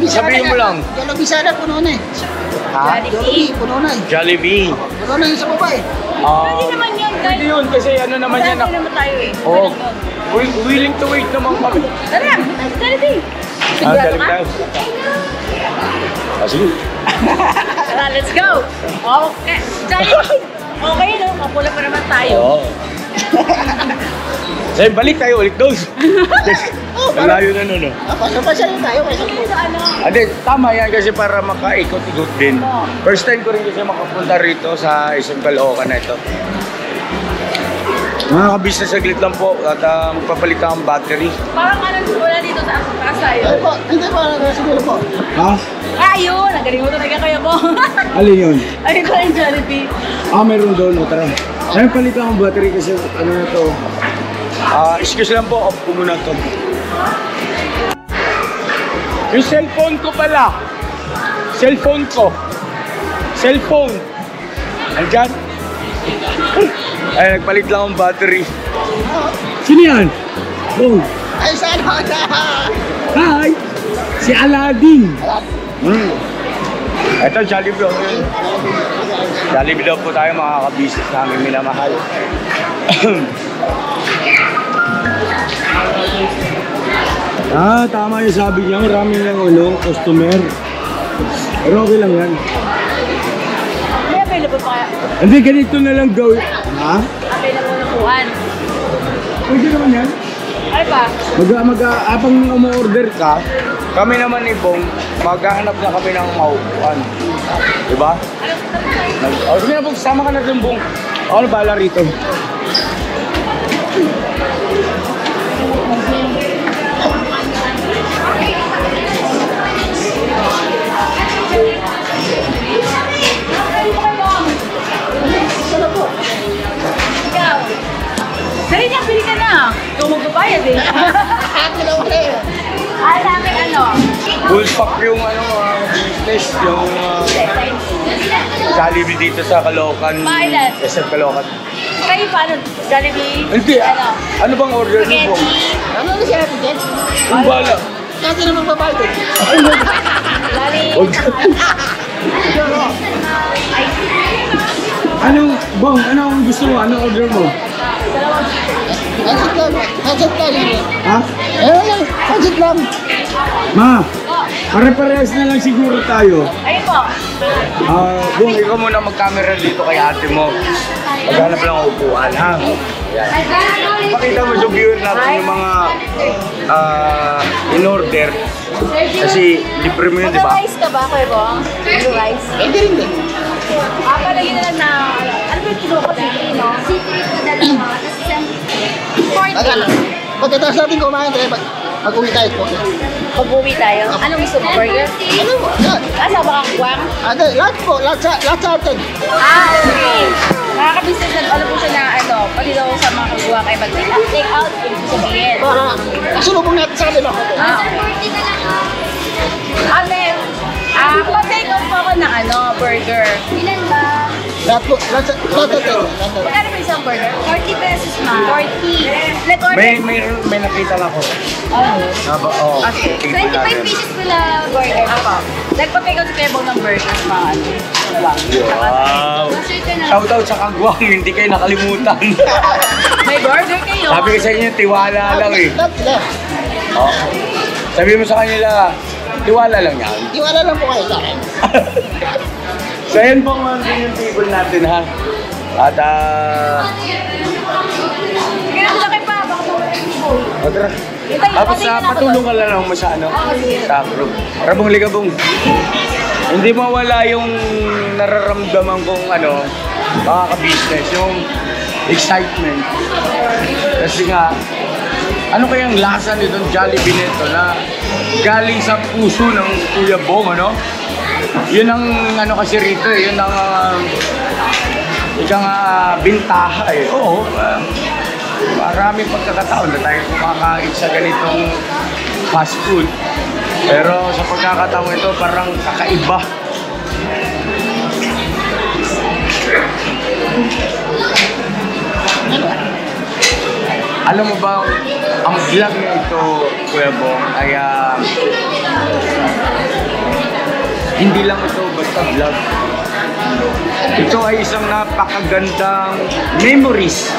Sabihin mo lang. Jollibee sana, puno na eh. Ha? Jollibee, puno na eh. Jollibee. Puno na yun sa baba eh. Pwede naman yun, guys. Pwede yun kasi ano naman yan. Pwede naman tayo eh. Oh, Pwede yun. willing to wait naman kami. Tara, Jollibee. Galing tayo. Sige. Tara, let's go. Okay. Jollibee. Okay, no? Kapula pa naman tayo. Oo. Say, balik tayo ulit doon. Malayo na nun. Pasya-pasya yun tayo. Ano? Ade, tama yan kasi para makaikot-ikot din. First time ko rin kasi makapunta rito sa SM Caloocan na ito. Mga ka-business, saglit lang po at magpapalit ang battery. Parang ano, wala dito sa casa Ay yun. po, hindi pa, siguro po. Ha? Ayun, nagaling mo talaga kayo po. Alin yun? Ayun ko yung Jollibee. Meron doon. Tara. Ayun, palitan ang battery kasi ano na to. Excuse lang po, off ko muna to. Yung cellphone ko pala. Cellphone ko. Cellphone. Andyan. Ay, nagpalit lang ang battery. Sino yan? Oh. Ay, sana na! Hi! Si Aladdin. Ito, Jollibee. Jollibee daw po tayo mga ka-business namin minamahal. Tama yung sabi niya, maraming lang customer. Pero okay lang yan. May available pa kaya? Hindi, ganito na lang gawin. Ha? Available na kuhan. Pwede naman yan. Ano ba? Habang umu-order ka, kami naman ni Bong, maghahanap na kami ng maupuan. Diba? Sige na Bong, sama ka na rin Bong. Ako na bahala rito. Dali niya, pili ka na. Ikaw magbabayad eh. Namin Full pack yung business, yung Jollibee dito sa Caloocan. Mailan? SM Caloocan. Kayo paano? Jollibee? Hindi, ano bang order mo Bong? Ano na siya, Ate? Ang bala. Kasi naman babae. Lali. Ano, Bong, ano ang gusto mo? Ano order mo? Hadget lang. Ha? Lang, hadget lang. Ma, pare-parehas na lang siguro tayo. Ayun po. Bong, ikaw muna mag-camera dito kay ate mo. Maghanap lang ang upuan, ha? Yan. Pakita mo sa viewer natin yung mga in-order. Kasi libre mo yun, di ba? Mag-rice ka ba, Kuya Bong? Mag-rice? Hindi rin din. Palagyan na lang na, ano ba yung kinuha dito, no? City ko dalawa, tapos isang 40. Pagkatapos natin kumain tayo, mag-uwi tayo po. Pag-uwi tayo. Anong gusto mo, burger? Ano mo? Yan. Asa ba kang guwang? Lahat po, lahat sa atin. Okay. Mga ka-business na, ano po siya na, pati daw sa mga kagawang ay mag-take out, yung sabihin. Para, kasulubong natin sa kanila. Ate, pa-take out po ako ng burger. Ilan ba? Lahat po, lahat sa atin. Magkano ba isang burger? 40 pesos, ma. 40. Nag-order? May nakita lang ako. Oh. Okay. 25 pieces pala burger. Ako. Nagpa-take out si Kuya Bong ng burger sa mga Wow! Shoutout sa Kagwang, hindi kayo nakalimutan. May burger kayo. Sabi ko sa inyo, tiwala lang eh. Lahat sila. Oh. Sabi mo sa kanila, tiwala lang yan. Iwala lang po kayo sa akin. So yan po mga yung table natin ha. At Kaya ko kayo pa. Baka mawala yung phone. Tara. Tapos patulong ka lang mo sa sa group. Rabong ligabong. Hindi mawala yung nararamdaman kong mga ka-business, yung excitement. Kasi nga, ano kayang lasa nitong Jollibee nito na galing sa puso ng Kuya Bong, Yun ang kasi rito, yun ang bintaha eh. Oo, maraming pagkakataon na tayo kumakain sa ganitong fast food. Pero sa pagkakataon ito, parang kakaiba. Alam mo ba, ang vlog na ito, Kuya Bong, ay hindi lang ito basta vlog. Ito ay isang napakagandang memories.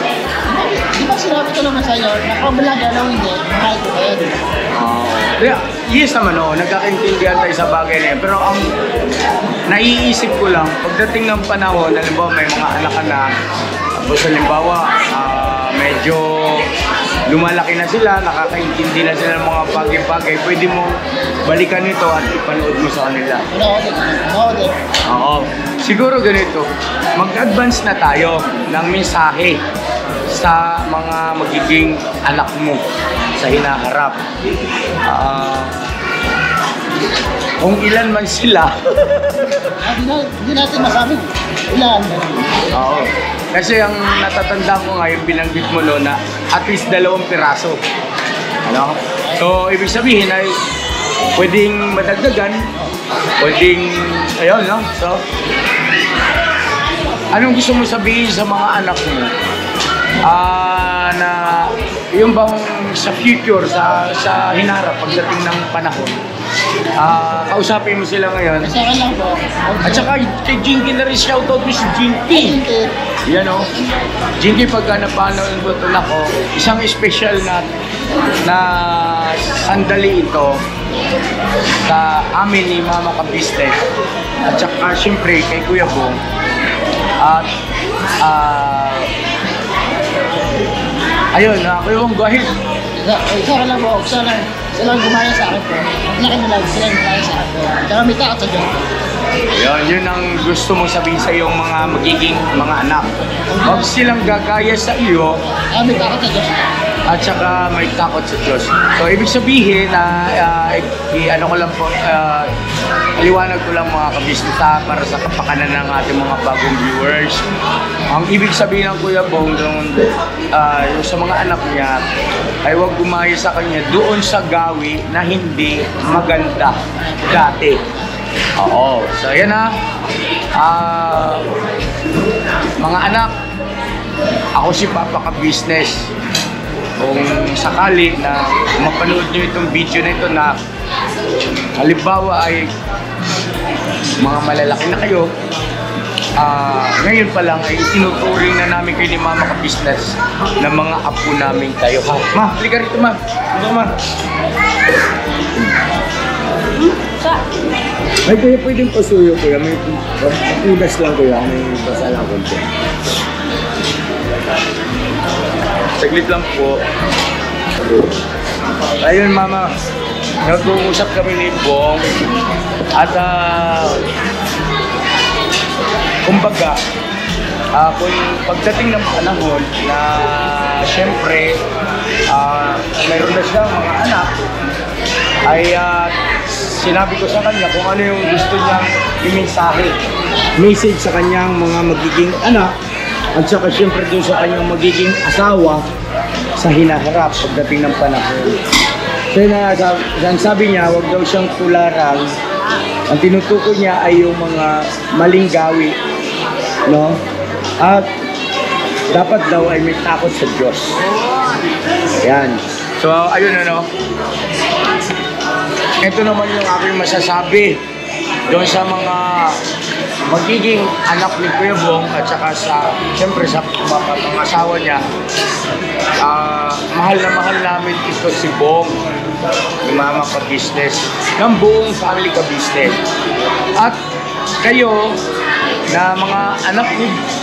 Di ba sinabi ko naman sa inyo, nakablog hindi, mahal ko kayo. Yes naman nagkakaintindihan tayo sa bagay na yan. Pero ang naiisip ko lang, pagdating ng panahon, halimbawa may mga anak ka na, tapos halimbawa, medyo lumalaki na sila, nakakaintindi na sila ng mga bagay-bagay, pwede mo balikan ito at ipanood mo sa kanila. Oo. Siguro ganito, mag-advance na tayo ng mensahe sa mga magiging anak mo sa hinaharap. Kung ilan man sila. Hindi natin masabi. Ilan? Oo. Kasi ang natatandaan ko nga yung binanggit mo na at least 2 piraso. So, ibig sabihin ay pwedeng madagdagan, pwedeng, So, anong gusto mo sabihin sa mga anak mo? Na yung bang sa future, sa hinarap, pagdating ng panahon, Kausapin mo sila ngayon. Sa akin lang po. At saka kay Jinky na rin shoutout mo si Jinky. Yan o. Jinky, pagka napanood ko ito ako, isang special na sandali ito sa amin ni Mama Kabiste. At saka siyempre kay Kuya Bong. At ayun, Kuya Bong, go ahead. Sa akin lang po. Sila ang gumaya sa akin po. Laki na lang sila ang gumaya sa akin po. Kaya may takot sa Diyos po. Yun ang gusto mong sabihin sa iyong mga magiging mga anak. Huwag silang gagaya sa iyo Kaya may takot sa Diyos po. at saka may takot sa Diyos. So, ibig sabihin na ano ko lang po, aliwanag ko lang mga kabisita para sa kapakanan ng ating mga bagong viewers. Ang ibig sabihin ng Kuya Bong, yung sa mga anak niya, ay huwag gumaya sa kanya doon sa gawi na hindi maganda dati. Oo. So, yan na. Mga anak, ako si Papa Ka-Business. Kung sakali na mapanood nyo itong video na ito na halimbawa ay mga malalaki na kayo, ngayon pa lang ay itinuturing na namin kayo ni Mama Ka-Business na mga apo namin kayo. Ha? Ma, halika rito ma. Ito ma. Ay, kuya, pwedeng pasuyo kuya. May unas lang kuya. May basa lang konti. Saglit lang po. Ayun mama, nag-uusap kami ni Bong at kumbaga kung pagdating ng panahon na syempre mayroon na siyang mga anak ay sinabi ko sa kanya kung ano yung gusto niyang i-mensahe. Message sa kanyang mga magiging anak at saka syempre doon sa kanyang magiging asawa sa hinaharap pagdating ng panahon. So ang sabi niya, wag daw siyang tularan. Ang tinutukoy niya ay yung mga maling gawi, no? At dapat daw ay may takot sa Diyos. Yan. So ayun ano. Ito naman yung aking masasabi doon sa mga magiging anak ni Kuya Bong at saka sa, siyempre sa mga asawa niya. Mahal na mahal namin ito si Bong, ni Mama Ka-Business, ng buong family Ka-Business. At kayo na mga anak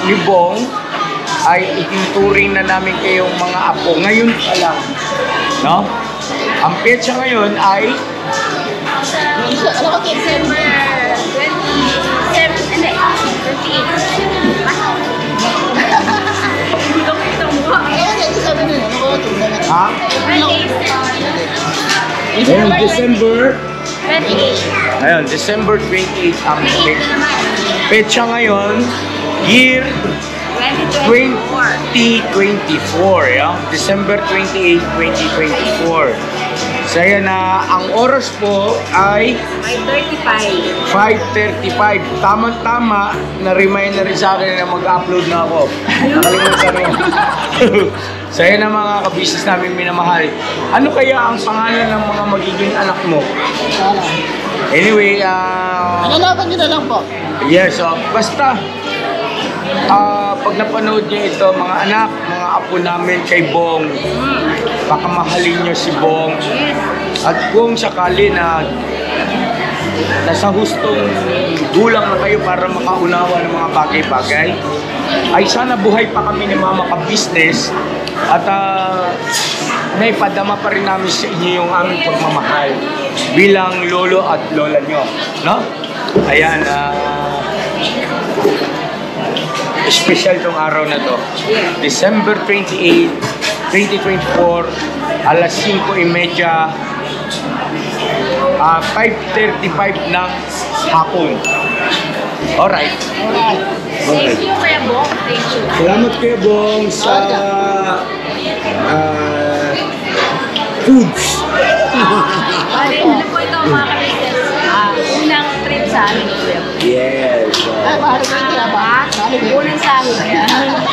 ni Bong ay itinuturing na namin kayong mga apo ngayon pa lang, no? Ang petsa ngayon ay December 27, hindi, 28. ha? Ayun, December 28. Ayun, December 28 ang petsa ngayon, year 2024, yeah? December 28, 2024. So yan na, ang oras po ay 5:35. Tama-tama, na-remind na rin sa akin na mag-upload na ako. Nakalimutan mo. So yan na mga ka-business namin minamahal. Ano kaya ang pangalan ng mga magiging anak mo? Anyway, Nalalaban nyo na lang po. yes, so basta pag napanood niyo ito, mga anak, mga apo namin kay Bong, pakamahalin niyo si Bong. At kung sakali na nasa hustong gulang na kayo para makaunawa ng mga bagay-bagay, ay sana buhay pa kami ni Mama Ka-Business at naipadama pa rin namin sa inyo yung aming pagmamahal bilang lolo at lola nyo, no? Ayan, special tong araw na to. December 28, 2024, alas 5:30, 5:35 ng hapon. Alright. Thank you, Kuya Bong. Thank you. Salamat Kuya Bong sa foods. Bale, ano po ito mga ka-business? Unang trip sa amin, Kuya Bong. Yes. Ay, mahal ko yung tinabahan. Unang sahod.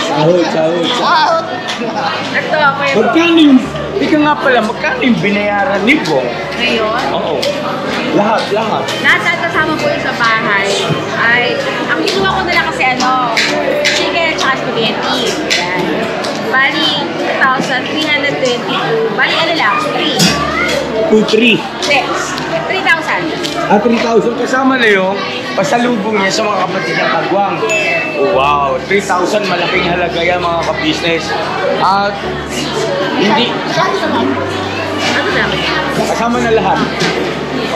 Sahod. Sahod! Ito, Kuya Bong. Magkano yung, ika nga pala, magkano yung binayaran ni Bong? Ngayon, Oo. Lahat. Lahat kasama po yung sa bahay ay, ang kinuha ko na lang kasi chicken at spaghetti. Yan. Bali, 2,322. Bali, lang? 3. 2-3. 3,000. 3,000 kasama na yung pasalubong niya sa mga kapatid ng Kagwang. Wow, 3,000 malaking halaga yan mga ka-business. At hindi Ano naman? kasama na lahat.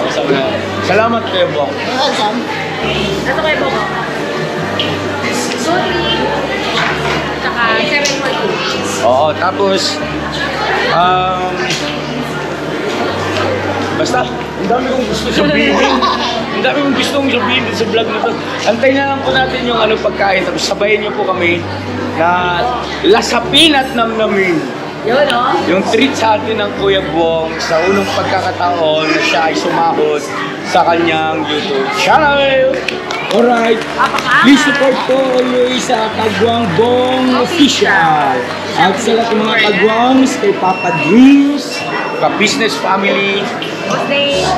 Kasama na. Salamat kayo, Bong. Welcome. Ito kayo po ko. 2,3. Tsaka 7,1. Oo, tapos basta, ang dami kong gusto sabihin. Ang dami kong gustong sabihin sa vlog na to. Antayin na lang po natin yung pagkain. Tapos sabayin niyo po kami na lasapin at namnamin Yun, no? yung treat sa atin ng Kuya Bong sa unang pagkakataon na siya ay sumahod sa kanyang YouTube channel. Alright, please support po always sa Kagwang Bong Official. At sa lahat ng mga Kagwangs, kay Papa Dreams, ka-business family.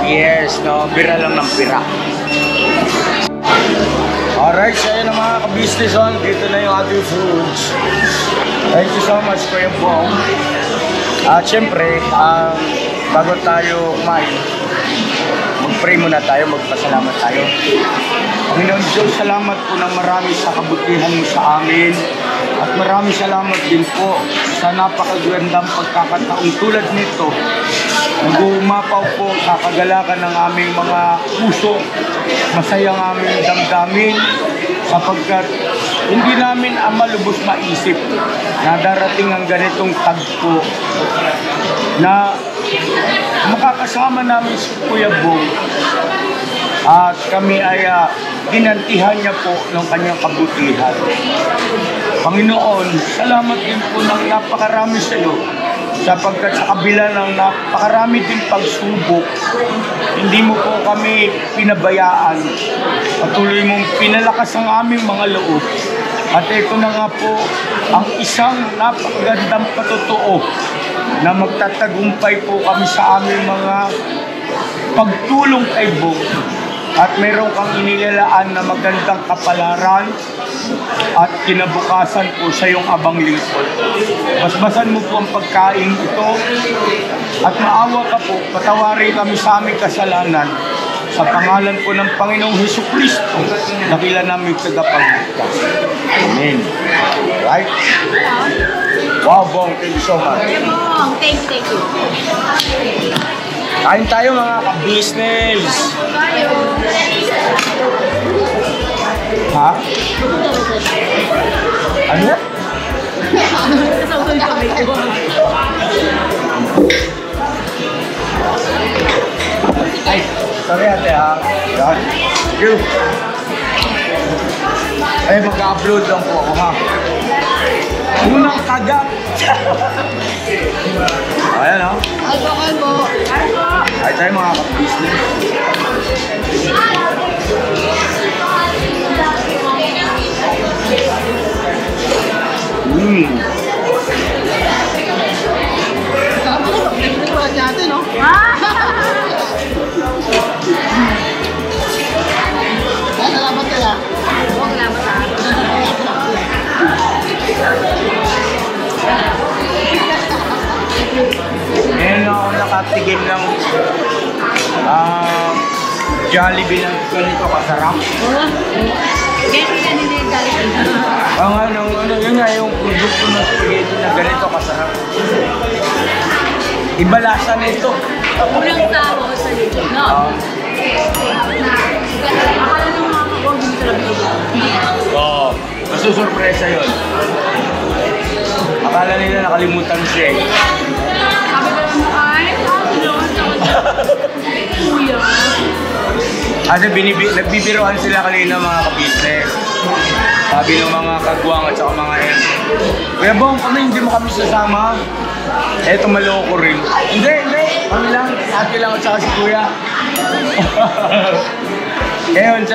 Yes, no, bira lang ng bira. Alright, so yun ang mga ka-business on. Dito na yung ating foods. Thank you so much, Kuya Bong. At syempre, bago tayo kumain, mag-pray muna tayo, magpasalamat tayo. Panginoon Diyos, salamat po ng marami sa kabutihan mo sa amin. At maraming salamat din po sa napakagandang pagkakataong tulad nito. Nag-uumapaw po sa kagalakan ng aming mga puso. Masaya ang aming damdamin sapagkat hindi namin malubos maisip na darating ang ganitong tagpo na makakasama namin si Kuya Bong at kami ay ginantihan niya po ng kanyang kabutihan. Panginoon, salamat din po ng napakarami sa iyo sapagkat sa kabila ng napakarami din pagsubok, hindi mo po kami pinabayaan. Patuloy mong pinalakas ang aming mga loob. At ito na nga po ang isang napakagandang patotoo na magtatagumpay po kami sa aming mga pagtulong kay Bong. At meron kang inilalaan na magandang kapalaran at kinabukasan po sa iyong abang lingkod. Basbasan mo po ang pagkain ito at maawa ka po, patawarin kami sa aming kasalanan sa pangalan po ng Panginoong Hesukristo, dakila namin tagapagligtas. Amen. Right? Wow, Bong, thank you so much. Thank you. Kain tayo mga ka-business. Ha? Ano? Ay, sorry ate ha. Yan. Thank you. Ay, mag-upload lang po ako ha. Unang kagat. Ayan ha. Ay tayo mga ka-business. Salamat kaya. Ngayon ako nakatigim ng Jollibee ng ganito kasarap. Yun nga yung produkto ng spaghetti na ganito kasarap. Iba lasa nito. Unang tao sa YouTube, no? Akala ng mga kapag hindi talaga. Oo. Masusurpresa yun. Akala nila nakalimutan siya eh. Sabi ko naman, ay, kuya. Kasi nagbibiroan sila kanina mga ka-business. Sabi ng mga kagwang at saka mga yan. Kuya Bong, hindi mo kami sasama. Eto maloko rin. Hindi. Kami lang. Ate lang at saka si Kuya. Ngayon,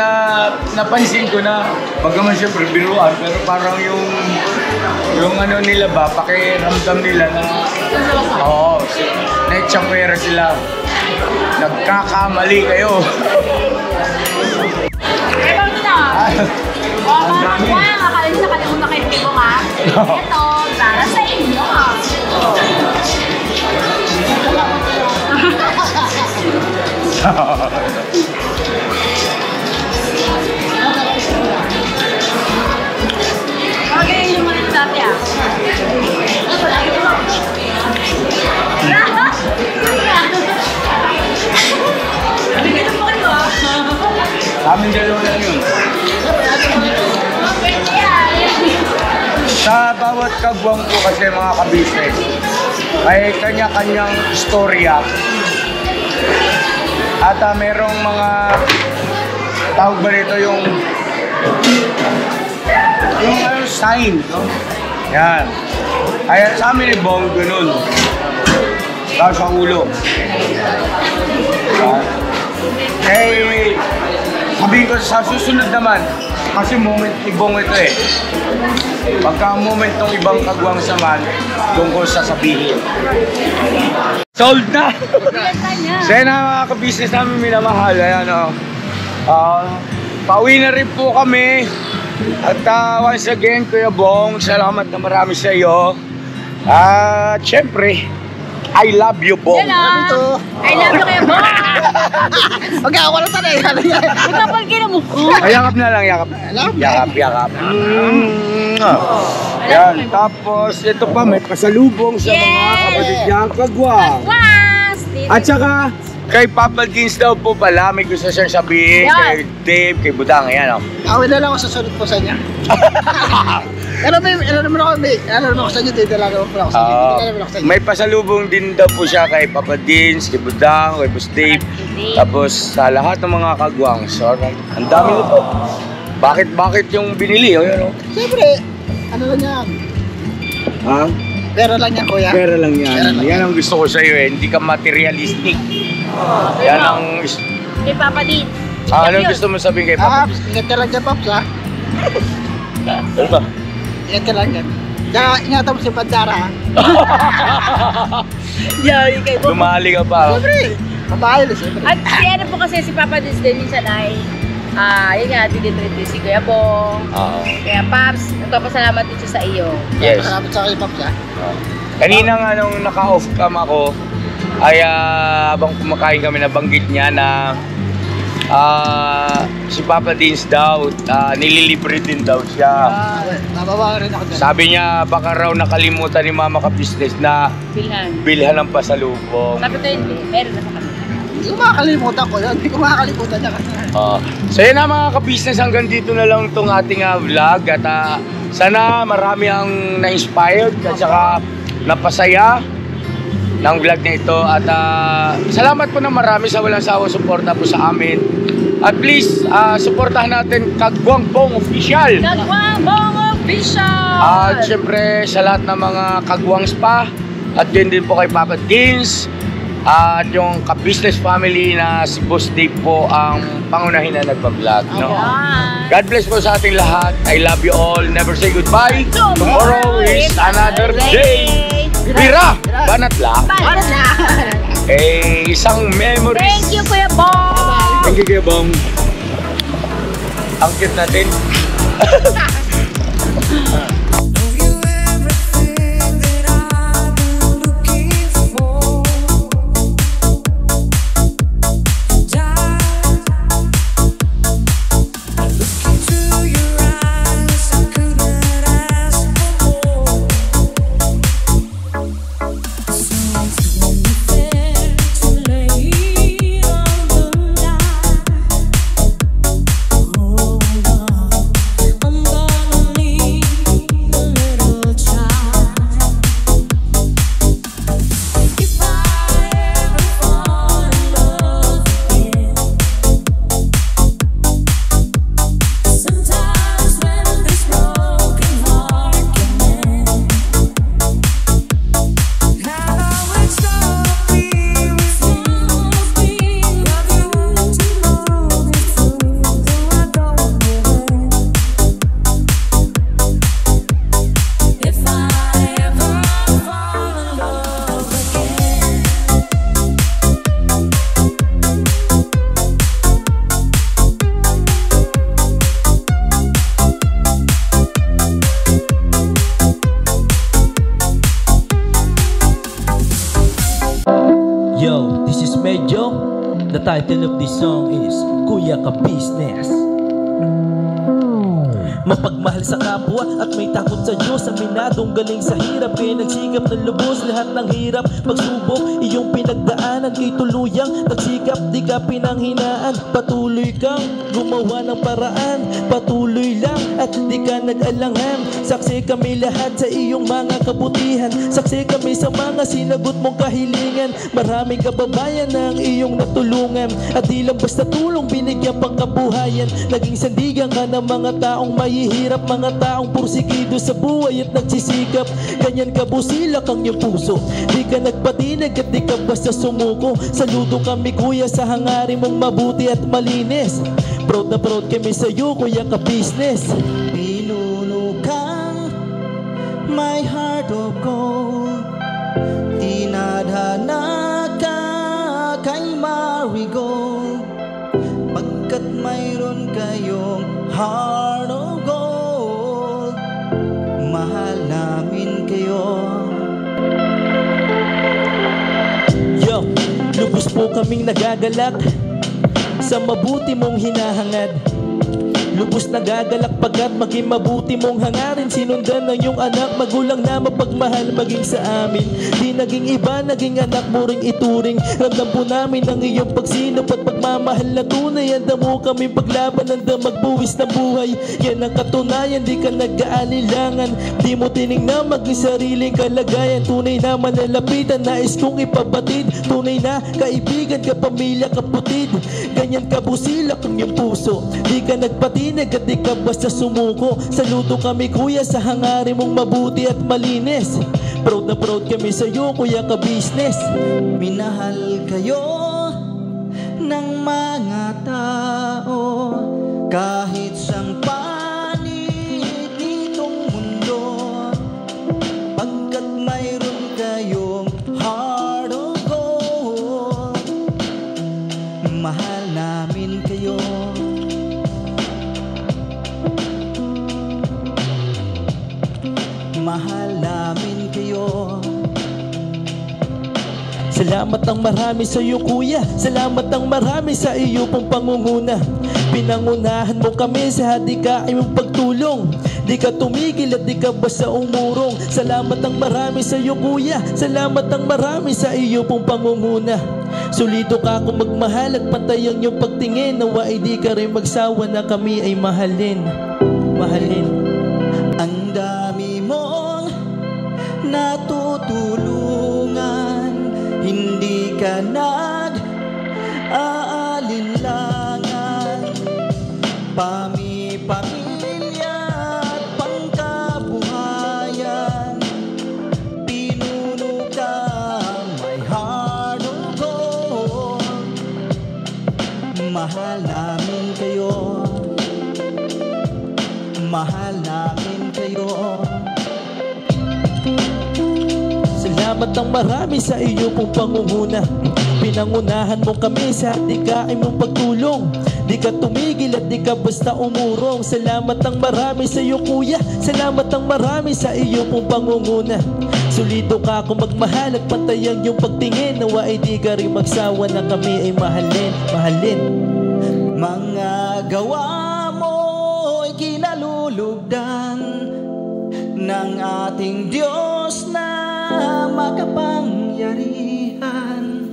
napansin ko na, bagaman siyempre biruan, pero parang yung ano nila ba, pakiramdam nila na, oo, na-chakwera sila. Nagkakamali kayo. Eh, bakit na? Mga kabuhay, akalain sa kalimutan kayo kay Bong, ha? Ito, para sa inyo. Okay, yung mga dati, ah. Aming dalawa lang yun. Sa bawat kagwang po kasi mga kabisnes, ay kanya-kanyang istorya. At merong mga tawag ba nito yung sign, no? Yan. Kaya sa amin ni Bong, ganun. Tapos sa ulo. Eh, sabihin ko sa susunod naman, kasi moment ni Bong ito eh. Pagka moment ng ibang kagwang saman, doon ko sasabihin. Sold na! Saya na mga ka-business namin minamahal. Ayan o. Pauwi na rin po kami. At once again, Kuya Bong, salamat na marami sa iyo. At syempre, I love you, Bong. Ito. I love you, Kuya Bong. Mag-awa na tayo. Magkapal kayo na mukha. Yakap na lang, yakap. Yakap. Yan, tapos ito pa, may pasalubong sa mga kapatid niyang kagwang. Was! At saka, kay Papa Dins daw po pala, may gusto siyang sabihin kay Dave, kay Budang, ayan o. Awin na lang ako sa sunod po sa niya. Ano naman ako sa inyo, dito lang naman po ako sa inyo. May pasalubong din daw po siya kay Papa Dins, kay Budang, kay Bus Dave. Tapos sa lahat ng mga kagwang, sorry. Ang dami nito. Bakit yung binili? Ayan o. Siyempre, ano lang yan? Ha? Pera lang yan, kuya. Pera lang yan. Yan ang gusto ko sa iyo eh. Hindi ka materialistic. Yan ang... Kay Papa Din. anong gusto mo sabihin kay Papa? Paps, ingat ka lang dyan, Paps, ha? Ano ba? Ingat ka lang dyan. Tsaka, ingatan mo si Bandara, ha? Yay, kay Bong. Lumali ka pa. Siyempre, mabahay na siyempre. At si ano po kasi si Papa Din din minsan ay yun nga, dinitreat si Kuya Bong. Oo. Kaya Paps, nagpapasalamat din siya sa iyo. Yes. Salamat sa akin, Paps, ha? Kanina nga nung naka-off cam ako, ay habang kumakain kami nabanggit niya na si Papa Dins daw, nililibre din daw siya. Nababawa rin ako dyan. Sabi niya baka raw nakalimutan ni Mama ka-business na bilhan ng pasalubong. Sabi ko hindi, meron na sa kanila. Hindi ko makakalimutan ko yun. Hindi ko makakalimutan niya kasi. So yun na mga ka-business, hanggang dito na lang itong ating vlog. At sana marami ang na-inspired at saka napasaya ng vlog na ito. At salamat po na marami sa walang sawang suporta po sa amin. At please, suportahan natin Kagwang Bong Official. Kagwang Bong Official! At syempre sa lahat ng mga Kagwang Spa. At yun din po kay Papa Dins. At yung ka-business family na si Boss Dave po ang pangunahin na nagpa-vlog, no? God bless po sa ating lahat. I love you all. Never say goodbye. Tomorrow is another day. Bira! Banat lang. Banat lang. Isang memories. Thank you, Kuya Bong. Thank you, Kuya Bong. Ang cute natin. The title of this song is Kuya Ka Business. Mapagmahal sa kapwa at may takot sa Diyos. Aminadong galing sa hirap, kaya nagsikap na lubos lahat ng hirap. Pagsubok, iyong pinagdaanan, kay tuluyang nagsikap, di ka pinanghinaan. Patuloy kang gumawa ng paraan, patuloy lang at di ka nag-alangan. Saksi kami lahat sa iyong mga kabutihan, saksi kami sa mga sinagot mong kahilingan. Maraming kababayan na ang iyong natulungan, at di lang basta tulong, binigyan pang kabuhayan. Naging sandigan ka ng mga taong mahihirap, mga taong pursigido sa buhay at nagsisikap. Ganyan ka busilak ang iyong puso, di ka nagpatinag at di ka basta sumuko. Saludo kami kuya sa hangarin mong mabuti at malinis. Proud na proud kami sa iyo, Kuya Ka Business. Pinunukang my heart of gold, tinadhana ka kay marigold, pagkat mayroon kayong heart of gold. Mahal namin kayo. Yo, lubos po kaming nagagalak sa mabuti mong hinahangad. Lubos nagagalak pagkat maging mabuti mong hangarin. Sinundan ng iyong anak, magulang na mapagmahal maging sa amin. Di naging iba, naging anak mo ring ituring. Ramdam po namin ang iyong pagsinop at pagmamahal na tunay. Handa mo kami paglaban, handa magbuwis ng buhay. Yan ang katunayan, di ka nag-aalilangan. Di mo tinignan maging sariling kalagayan. Tunay na manalapitan, nais kong ipabatid. Tunay na kaibigan, kapamilya, kaputid. Ganyan ka busilak ang iyong puso, di ka nagpatinag at di ka basta sumuko. Saludo kami kuya sa hangarin mong mabuti at malinis. Proud na proud kami sa iyo, Kuya Ka Business. Minahal kayo ng mga tao kahit sang panig nitong mundo, pagkat mayroon kayong heart of gold. Mahal namin kayo. Mahal namin kayo. Salamat ng marami sa iyo kuya, salamat ng marami sa iyo pong pangunguna. Pinangunahan mo kami sa hadikain mong pagtulong, di ka tumigil at di ka basta umurong. Salamat ng marami sa iyo kuya, salamat ng marami sa iyo pong pangunguna. Solido ka kung magmahal at pantay ang iyong pagtingin. Nawa ay di ka rin magsawa na kami ay mahalin. Mahalin. Ang dami mong natutulungan, hindi ka nag-aalinlangan. Pamilya at pangkabuhayan, pinuno ka may heart of gold. Mahal namin kayo. Mahal namin kayo. Salamat ng marami sa iyo pong pangunguna. Pinangunahan mo kami sa hadikain mong pagtulong, di ka tumigil at di ka basta umurong. Salamat ng marami sa iyo kuya, salamat ng marami sa iyo pong pangunguna. Solido ka kung magmahal at pantay ang iyong pagtingin. Nawa ay di ka rin magsawa na kami ay mahalin. Mahalin. Mga gawa mo'y kinalulugdan ng ating Diyos na makapangyarihan.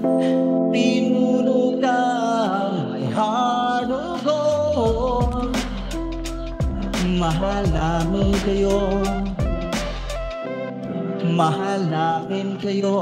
Pinuno ka may heart of gold. Mahal namin kayo. Mahal namin kayo.